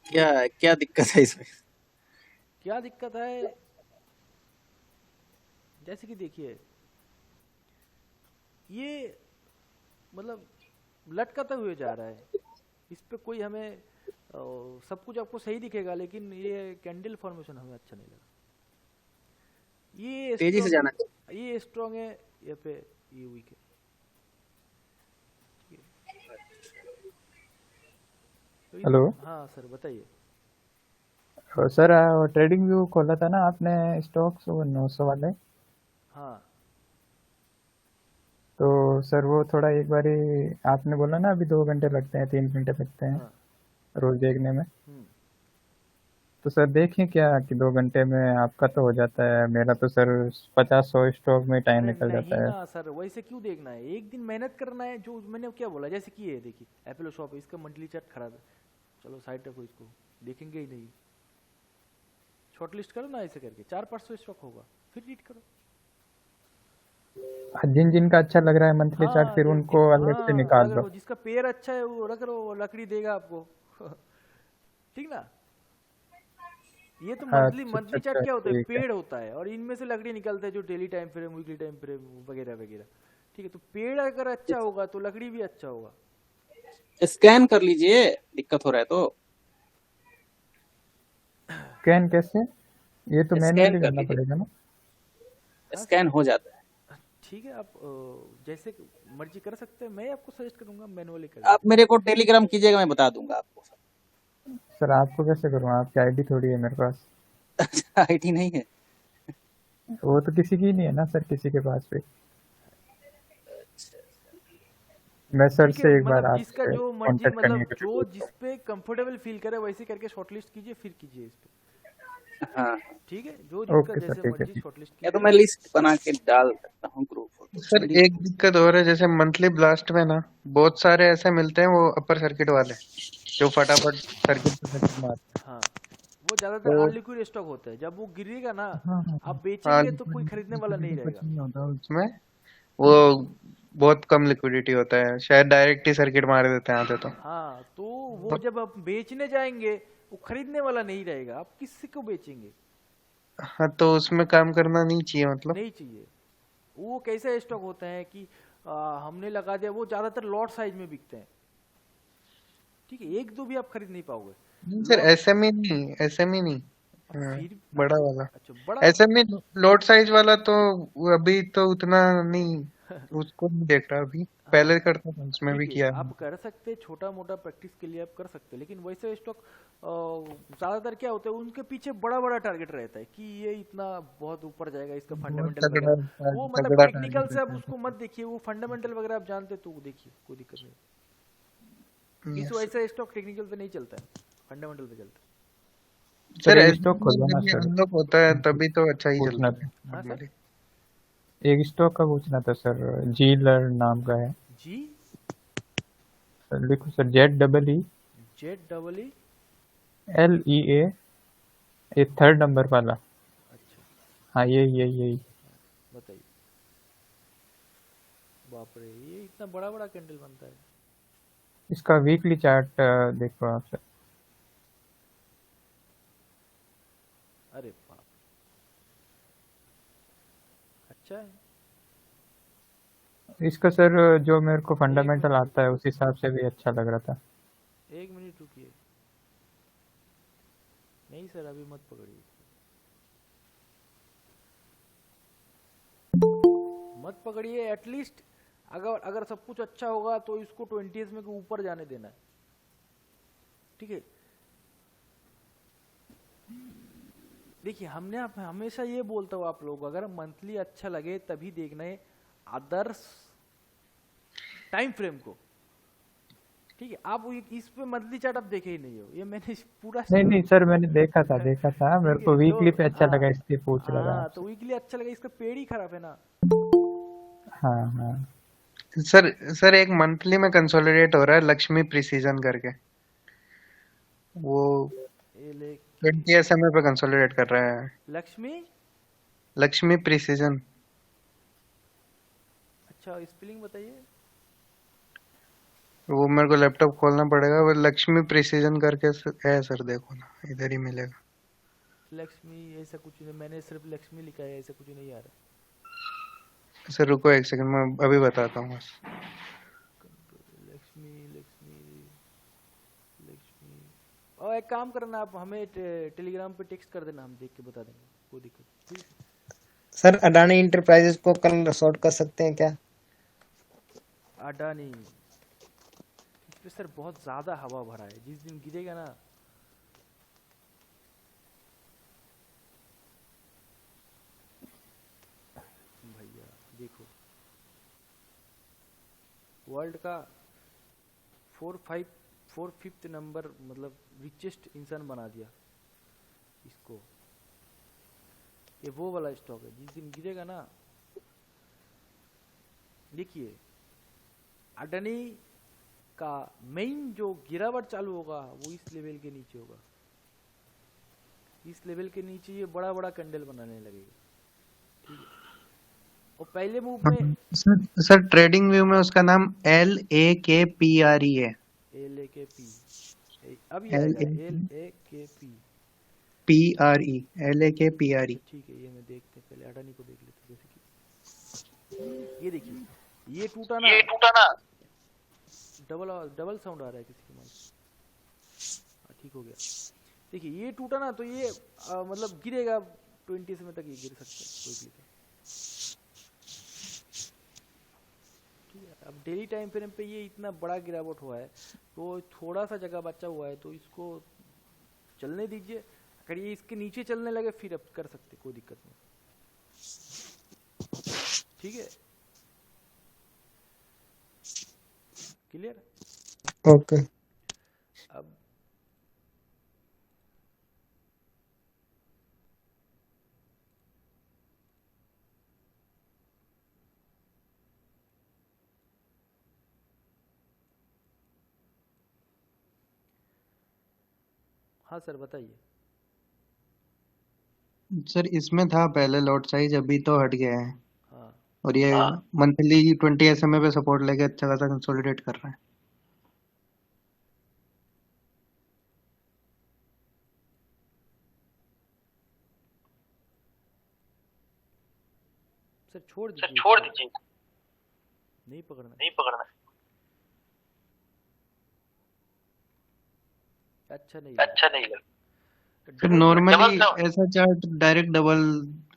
क्या क्या दिक्कत है इसमें? क्या दिक्कत है, जैसे कि देखिए ये मतलब लटकाता हुए जा रहा है, इस पे कोई हमें सब कुछ आपको सही दिखेगा लेकिन ये कैंडल फॉर्मेशन हमें अच्छा नहीं लगा। ये तेजी से जाना चाहिए। ये स्ट्रॉन्ग है, ये पे ये वीक है। तो हेलो। हाँ सर बताइए। सर ट्रेडिंग व्यू खोला था ना आपने, स्टॉक्स वो 900 वाले। हाँ तो सर वो थोड़ा एक बारी, आपने बोला ना अभी 2 घंटे लगते हैं, 3 घंटे लगते हैं हाँ। रोज देखने में। तो सर देखें क्या कि 2 घंटे में आपका तो हो जाता है, मेरा तो सर 50-100 स्टॉक में टाइम अरे निकल नहीं जाता है। ना सर, वैसे क्यों देखना है, एक दिन मेहनत करना है। जो मैंने क्या बोला, जैसे कि ये देखिए एपोलो शॉप है, इसका मंथली चार्ट खराब है, चलो साइड रखो, इसको देखेंगे ही नहीं। शॉर्टलिस्ट करो ना ऐसे करके, 400-500 स्टॉक होगा, फिर रीड करो। जिन जिन का अच्छा लग रहा है मंथली चार्ट, हाँ फिर उनको अलग से निकाल अलग लो। रखो, जिसका पेयर अच्छा है वो रख लो, वो लकड़ी देगा आपको ठीक ना। ये तो मंथली अच्छा अच्छा मंथली चार्ट अच्छा, क्या होता है, ठीक है। पेड़ होता है, और इनमें से लकड़ी निकलता है जो daily time frame, weekly time frame वगैरह वगैरह। ठीक है, तो पेड़ अगर अच्छा होगा तो लकड़ी भी अच्छा होगा। स्कैन कर लीजिए, दिक्कत हो रहा है तो। स्कैन कैसे? ये तो स्कैन मैन्युअली कर करना लीजिए, पड़ेगा ना? हाँ स्कैन हो जाता है। ठीक है, आप जैसे मर्जी कर सकते हैं, मैं आपको सजेस्ट करूंगा मैनुअली कर आप मेरे को टेलीग्राम कीजिएगा, मैं बता दूंगा आपको। सर आपको कैसे करूँ, आपकी आईडी थोड़ी है मेरे पास। आईडी नहीं है? वो तो किसी की नहीं है ना सर, किसी के पास भी। मैं सर ठीक है, से एक बार मतलब जिसका आपसे जो मर्जी, कांटेक्ट करने मतलब की जो कोशिश जिस पे कंफर्टेबल फील करे वैसे करके शॉर्टलिस्ट कीजिए, फिर कीजिए इस पे। हाँ, ठीक है, जो ओके दिक्कत सर, जैसे ठीक है। मर्जी शॉर्टलिस्ट या तो कीजिए। मैं लिस्ट बना के डाल सकता हूँ ग्रुप सर एक दिक्कत और है, जैसे मंथली ब्लास्ट में ना बहुत सारे ऐसे मिलते हैं वो अपर सर्किट वाले जो फटाफट सर्किट पे सर्किट मारते हैं। हाँ, वो ज़्यादातर तो अनलिक्विड स्टॉक होता है, जब वो गिरेगा ना हाँ हाँ आप हाँ, बेचेंगे तो कोई खरीदने वाला नहीं कुछ रहेगा। नहीं होता उसमें, वो बहुत कम लिक्विडिटी होता है, शायद डायरेक्ट ही सर्किट मार देते हैं आते तो। हाँ, तो वो जब आप बेचने जाएंगे वो खरीदने वाला नहीं रहेगा, आप किसी को बेचेंगे? हाँ, तो उसमें काम करना नहीं चाहिए मतलब। नहीं चाहिए। वो कैसे स्टॉक होते हैं कि हमने लगा दिया, वो ज़्यादातर लॉट साइज में बिकते हैं। ठीक है, एक दो भी आप खरीद नहीं पाओगे। नहीं सर, लॉट एसएमई नहीं, एसएमई नहीं, फिर बड़ा वाला अच्छा बड़ा एसएमई लॉट साइज वाला तो वो अभी तो उतना नहीं, उसको नहीं देख रहा अभी, हाँ, पहले करता था उसमें भी ठीक है, किया आप कर सकते हैं, छोटा मोटा प्रैक्टिस के लिए आप कर सकते हैं, लेकिन वैसे स्टॉक ज़्यादातर क्या होता है, उनके पीछे बड़ा बड़ा टारगेट रहता है कि ये इतना बहुत ऊपर जाएगा, इसका बहुत फंडामेंटल तगड़ा वगैरह। वो मतलब तगड़ा टेक्निकल टारगेट से आप रहता उसको मत देखिए, वो फंडामेंटल वगैरह आप जानते तो वो देखिए, कोई दिक्कत नहीं। है। इस वजह से स्टॉक टेक्निकल पे नहीं चलता है, फंडामेंटल पे चलता सर सर एक ऐसे स्टॉक खोलवाना जब ये सर, अनलॉक होता है तभी तो अच्छा ही पूछना चलता है था। है। हाँ सर, नॉर्मली। एक स्टॉक का पूछना था सर, जीलर नाम का है जी, सर, लिखो सर ZEE LEA, ये थर्ड नंबर वाला। अच्छा हाँ यही बताइए। बाप रे, ये इतना बड़ा बड़ा कैंडल बनता है। इसका वीकली चार्ट देखो आप सर। अरे बाप, अच्छा है। इसका सर जो मेरे को एक फंडामेंटल मिनट आता है रुकिए, उस हिसाब से भी अच्छा लग रहा था। 1 मिनट रुकिए। नहीं सर, अभी मत पकड़िए, मत पकड़िए। एटलीस्ट अगर अगर सब कुछ अच्छा होगा तो इसको 20s में के ऊपर जाने देना है। ठीक है, देखिए हमने आप हमेशा ये बोलता हूँ आप लोग, अगर मंथली अच्छा लगे तभी देखना है अदर्स टाइम फ्रेम को। ठीक है, आप इस पे मंथली चार्ट आप देखे ही नहीं हो, ये मैंने पूरा नहीं सर, मैंने देखा था मेरे ठीक को है, वीकली पे तो अच्छा लगा, इसलिए पूछ रहा था हाँ, आपसे। तो वीकली अच्छा लगा, इसका पेड़ ही खराब है ना। हाँ सर एक मंथली में कंसोलिडेट हो रहा है लक्ष्मी प्रिसीजन करके, वो ये ले 20 SMA पे कंसोलिडेट कर रहा है, लक्ष्मी, लक्ष्मी प्रिसीजन। अच्छा स्पेलिंग बताइए। वो मेरे को लैपटॉप खोलना पड़ेगा, वो लक्ष्मी प्रिसीजन करके है सर, देखो ना इधर ही मिलेगा। लक्ष्मी ऐसा कुछ नहीं, मैंने सिर्फ लक्ष्मी लिखा है, ऐसा कुछ नहीं आ रहा। सर रुको एक सेकंड, मैं अभी बताता हूँ बस। लक्ष्मी लक्ष्मी लक्ष्मी। और एक काम करना, आप हमें टेलीग्राम पे टेक्स्ट कर देना, हम देख के बता देंगे, कोई दिक्कत नहीं। ठीक है सर अडानी इंटरप्राइजेस को कल शॉर्ट कर सकते हैं क्या? अडानी इस पे सर बहुत ज्यादा हवा भरा है, जिस दिन गिरेगा ना भैया, देखो वर्ल्ड का 4-5 नंबर, मतलब रिचेस्ट इंसान बना दिया इसको। ये वो वाला स्टॉक है, जिस दिन गिरेगा ना, देखिए अडानी का मेन जो गिरावट चालू होगा वो इस लेवल के नीचे होगा। इस लेवल के नीचे ये बड़ा बड़ा कैंडल बनाने लगेगा। ठीक है, और पहले मूव में सर ट्रेडिंग व्यू में उसका नाम LAKPRE है, LAKP, अभी आएगा LAKP। PRE, LAKPRE। ठीक है, ये मैं देखते हैं, पहले अडानी को देख लेते हैं। जैसे कि ये देखिए, ये टूटा ना, डबल साउंड आ रहा है किसी के माइक। ठीक हो गया। देखिए ये टूटा ना, तो ये मतलब गिरेगा 20 समय तक, ये गिर सकता है कोई भी। ठीक है, अब डेली टाइम फ्रेम पे ये इतना बड़ा गिरावट हुआ है, तो थोड़ा सा जगह बचा हुआ है, तो इसको चलने दीजिए। अगर ये इसके नीचे चलने लगे फिर अब कर सकते, कोई दिक्कत नहीं। ठीक है, क्लियर। ओके। अब हाँ सर बताइए। सर इसमें था पहले लॉट साइज, अभी तो हट गया है हाँ और ये मंथली 20 SMA पे सपोर्ट लेके अच्छा खासा कंसोलिडेट कर रहा है। सर छोड़ दीजिए, नहीं पकड़ना, अच्छा नहीं लगा। तो फिर डबल नॉर्मली ऐसा चार्ट डायरेक्ट डबल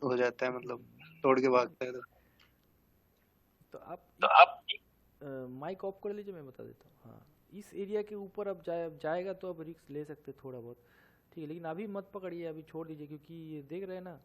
हो जाता है, मतलब तोड़ के भागता है तो आप माइक ऑफ कर लीजिए, मैं बता देता हूँ। हाँ, इस एरिया के ऊपर अब जाएगा तो अब रिस्क ले सकते हैं थोड़ा बहुत, ठीक है, लेकिन अभी मत पकड़िए, अभी छोड़ दीजिए, क्योंकि ये देख रहे हैं ना,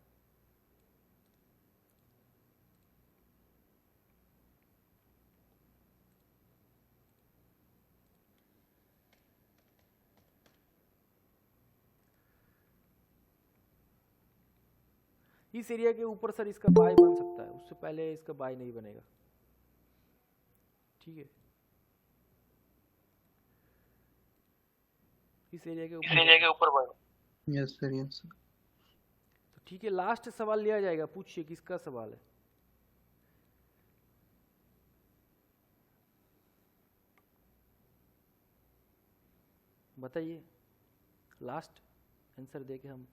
इस एरिया के ऊपर सर इसका बाय बन सकता है, उससे पहले इसका बाय नहीं बनेगा, ठीक है। इस एरिया के ऊपर यस सर, यस सर। तो ठीक है, लास्ट सवाल लिया जाएगा, पूछिए किसका सवाल है। बताइए, लास्ट आंसर दे के हम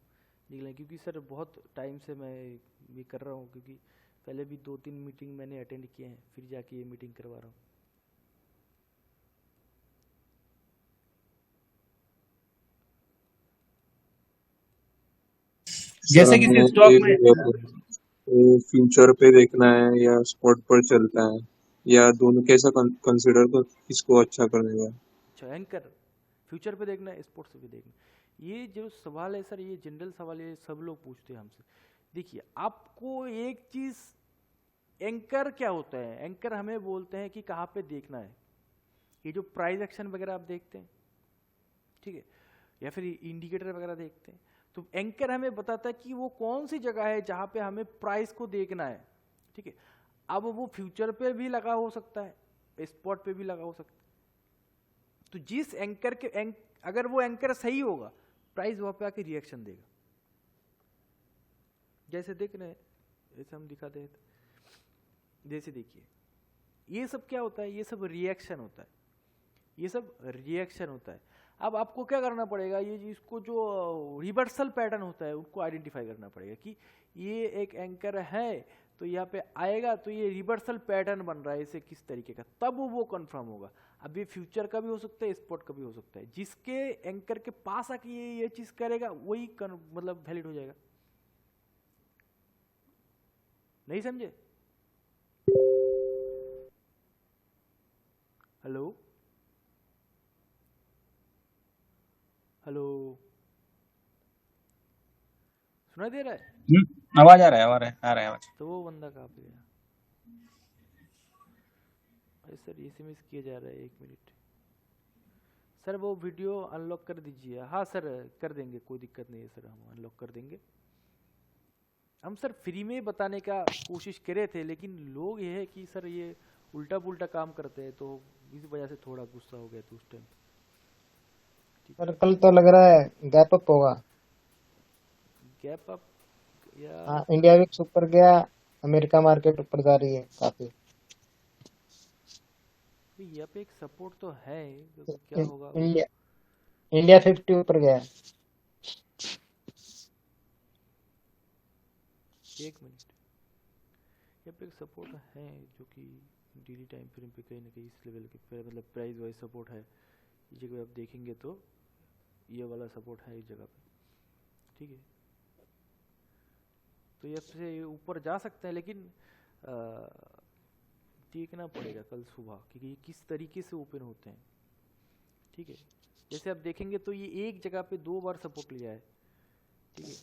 निकलें, क्योंकि सर बहुत टाइम से मैं ये कर रहा हूँ, क्योंकि पहले भी 2-3 मीटिंग मैंने अटेंड किए हैं, फिर जाके ये मीटिंग करवा रहा हूँ। जैसे किसी स्टॉक में फ्यूचर पे देखना है या स्पॉट पर चलता है, या दोनों कैसा कंसिडर कर इसको अच्छा करने का? अच्छा, एंकर फ्यूचर पे देखना है, स्पोर्ट्स पे देखना है, ये जो सवाल है सर, ये जनरल सवाल है, सब लोग पूछते हैं हमसे। देखिए, आपको एक चीज, एंकर क्या होता है, एंकर हमें बोलते हैं कि कहाँ पे देखना है, ये जो प्राइस एक्शन वगैरह आप देखते हैं, ठीक है, या फिर इंडिकेटर वगैरह देखते हैं, तो एंकर हमें बताता है कि वो कौन सी जगह है जहाँ पे हमें प्राइस को देखना है, ठीक है। अब वो फ्यूचर पे भी लगा हो सकता है, स्पॉट पे भी लगा हो सकता है, तो जिस एंकर के अगर वो एंकर सही होगा, प्राइस वहां पे आके रिएक्शन देगा। जैसे देख रहे हैं, जैसे हम दिखाते हैं, जैसे देखिए, ये सब क्या होता है, ये सब रिएक्शन होता है, ये सब रिएक्शन होता है। अब आपको क्या करना पड़ेगा, ये इसको जो रिवर्सल पैटर्न होता है उनको आइडेंटिफाई करना पड़ेगा कि ये एक एंकर है, तो यहाँ पे आएगा तो ये रिवर्सल पैटर्न बन रहा है, इसे किस तरीके का, तब वो कंफर्म होगा। अब ये फ्यूचर का भी हो सकता है, स्पॉट का भी हो सकता है, जिसके एंकर के पास आके ये चीज करेगा वही मतलब वैलिड हो जाएगा। नहीं समझे? हेलो हेलो, सुनाई दे रहा है? आवाज आ रहा है आवाज। तो वो बंदा कहाँ पे गया? अरे सर SMS किया जा रहा है, 1 मिनट सर, वो वीडियो अनलॉक कर दीजिए। हाँ सर, कर देंगे, कोई दिक्कत नहीं है सर, हम अनलॉक कर देंगे। हम सर फ्री में बताने का कोशिश करे थे, लेकिन लोग ये है कि सर ये उल्टा पुल्टा काम करते हैं, तो इस वजह से थोड़ा गुस्सा हो गया था उस टाइम। सर कल तो लग रहा है गैप अप होगा। गैप अप या हाँ, इंडिया विक्स ऊपर गया, अमेरिका मार्केट ऊपर जा रही है काफी। यहाँ पे एक सपोर्ट तो है, तो क्या होगा? इंडिया 50 ऊपर गया। 1 मिनट, यहाँ पे एक सपोर्ट है जो कि डेली टाइम फ्रेम पे कहीं ना कहीं इस लेवल के, मतलब प्राइस वाइज सपोर्ट है। इस जगह आप देखेंगे तो ये वाला सपोर्ट है इस जगह पे, ठीक है। तो ये से ऊपर जा सकते हैं, लेकिन देखना पड़ेगा कल सुबह कि किस तरीके से ओपन होते हैं, ठीक है। जैसे आप देखेंगे तो ये एक जगह पे 2 बार सपोर्ट लिया है, ठीक है,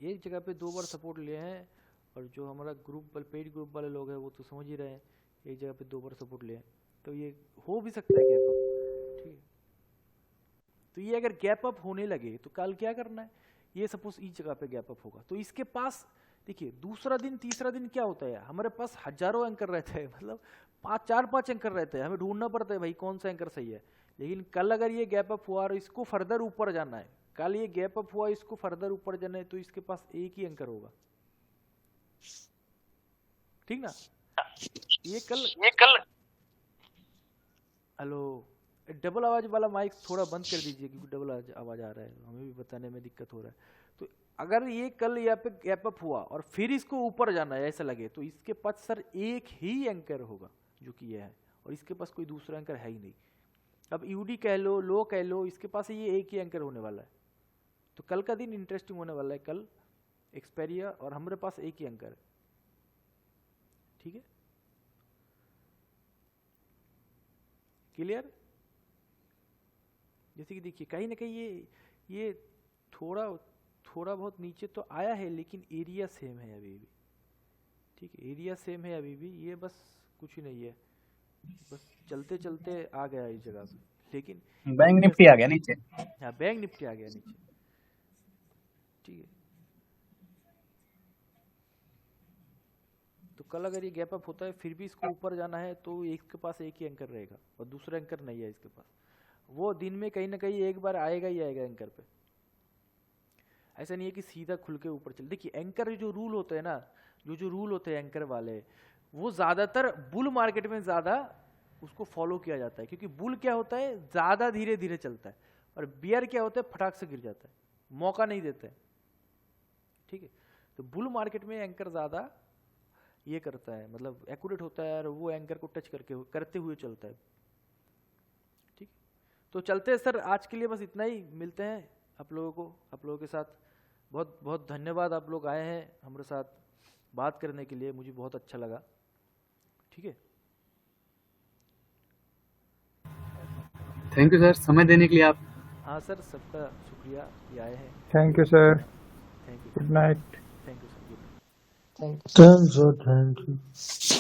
एक जगह पे 2 बार सपोर्ट लिए हैं, और जो हमारा ग्रुप पेड ग्रुप वाले लोग हैं वो तो समझ ही रहे हैं, एक जगह पे 2 बार सपोर्ट लिए हैं, तो ये हो भी सकता है गैप अप, ठीक है। तो ये अगर गैप अप होने लगे तो कल क्या करना है, ये सपोज इस जगह पे गैप अप होगा, तो इसके पास देखिए दूसरा दिन तीसरा दिन क्या होता है, हमारे पास हजारों एंकर रहते हैं, मतलब 4-5 एंकर रहते हैं, हमें ढूंढना पड़ता है भाई कौन सा एंकर सही है। लेकिन कल अगर ये गैप अप हुआ और इसको फर्दर ऊपर जाना है, कल ये गैप अप हुआ इसको फर्दर ऊपर जाना है, तो इसके पास एक ही एंकर होगा, ठीक ना। ये कल हेलो, डबल आवाज वाला माइक थोड़ा बंद कर दीजिए क्योंकि डबल आवाज आ रहा है, हमें भी बताने में दिक्कत हो रहा है। तो अगर ये कल यहाँ पे गैप अप हुआ और फिर इसको ऊपर जाना है ऐसा लगे, तो इसके पास सर एक ही एंकर होगा जो कि ये है, और इसके पास कोई दूसरा एंकर है ही नहीं। अब यूडी कह लो, लो कह लो, इसके पास ये एक ही एंकर होने वाला है। तो कल का दिन इंटरेस्टिंग होने वाला है, कल एक्सपेरिया और हमारे पास एक ही एंकर है, ठीक है, क्लियर। जैसे कि देखिए कहीं ना कहीं ये थोड़ा बहुत नीचे तो आया है, लेकिन एरिया सेम है अभी भी, ठीक है, एरिया सेम है अभी भी, ये बस कुछ ही नहीं है, बस चलते चलते आ गया इस जगह से, लेकिन बैंक निफ्टी आ गया नीचे। हाँ, बैंक निफ्टी आ गया नीचे, ठीक है। तो कल अगर ये गैप अप होता है फिर भी इसको ऊपर जाना है, तो इसके पास एक ही एंकर रहेगा और दूसरा एंकर नहीं है इसके पास। वो दिन में कहीं ना कहीं एक बार आएगा ही आएगा एंकर पे, ऐसा नहीं है कि सीधा खुल के ऊपर चल। देखिए एंकर जो रूल होते हैं ना, जो रूल होते हैं एंकर वाले, वो ज्यादातर बुल मार्केट में ज्यादा उसको फॉलो किया जाता है, क्योंकि बुल क्या होता है ज्यादा धीरे धीरे चलता है, और बियर क्या होता है फटाक से गिर जाता है, मौका नहीं देता है, ठीक है। तो बुल मार्केट में एंकर ज्यादा ये करता है, मतलब एक्यूरेट होता है, और वो एंकर को टच करते हुए चलता है, ठीक। तो चलते हैं सर, आज के लिए बस इतना ही, मिलते हैं आप लोगों के साथ। बहुत बहुत धन्यवाद, आप लोग आए हैं हमारे साथ बात करने के लिए, मुझे बहुत अच्छा लगा, ठीक है। थैंक यू सर, समय देने के लिए आप। हाँ सर, सबका शुक्रिया कि आए हैं। Thank you sir, thank you, good night. Thank you sir, good night. Thank you. Thank you.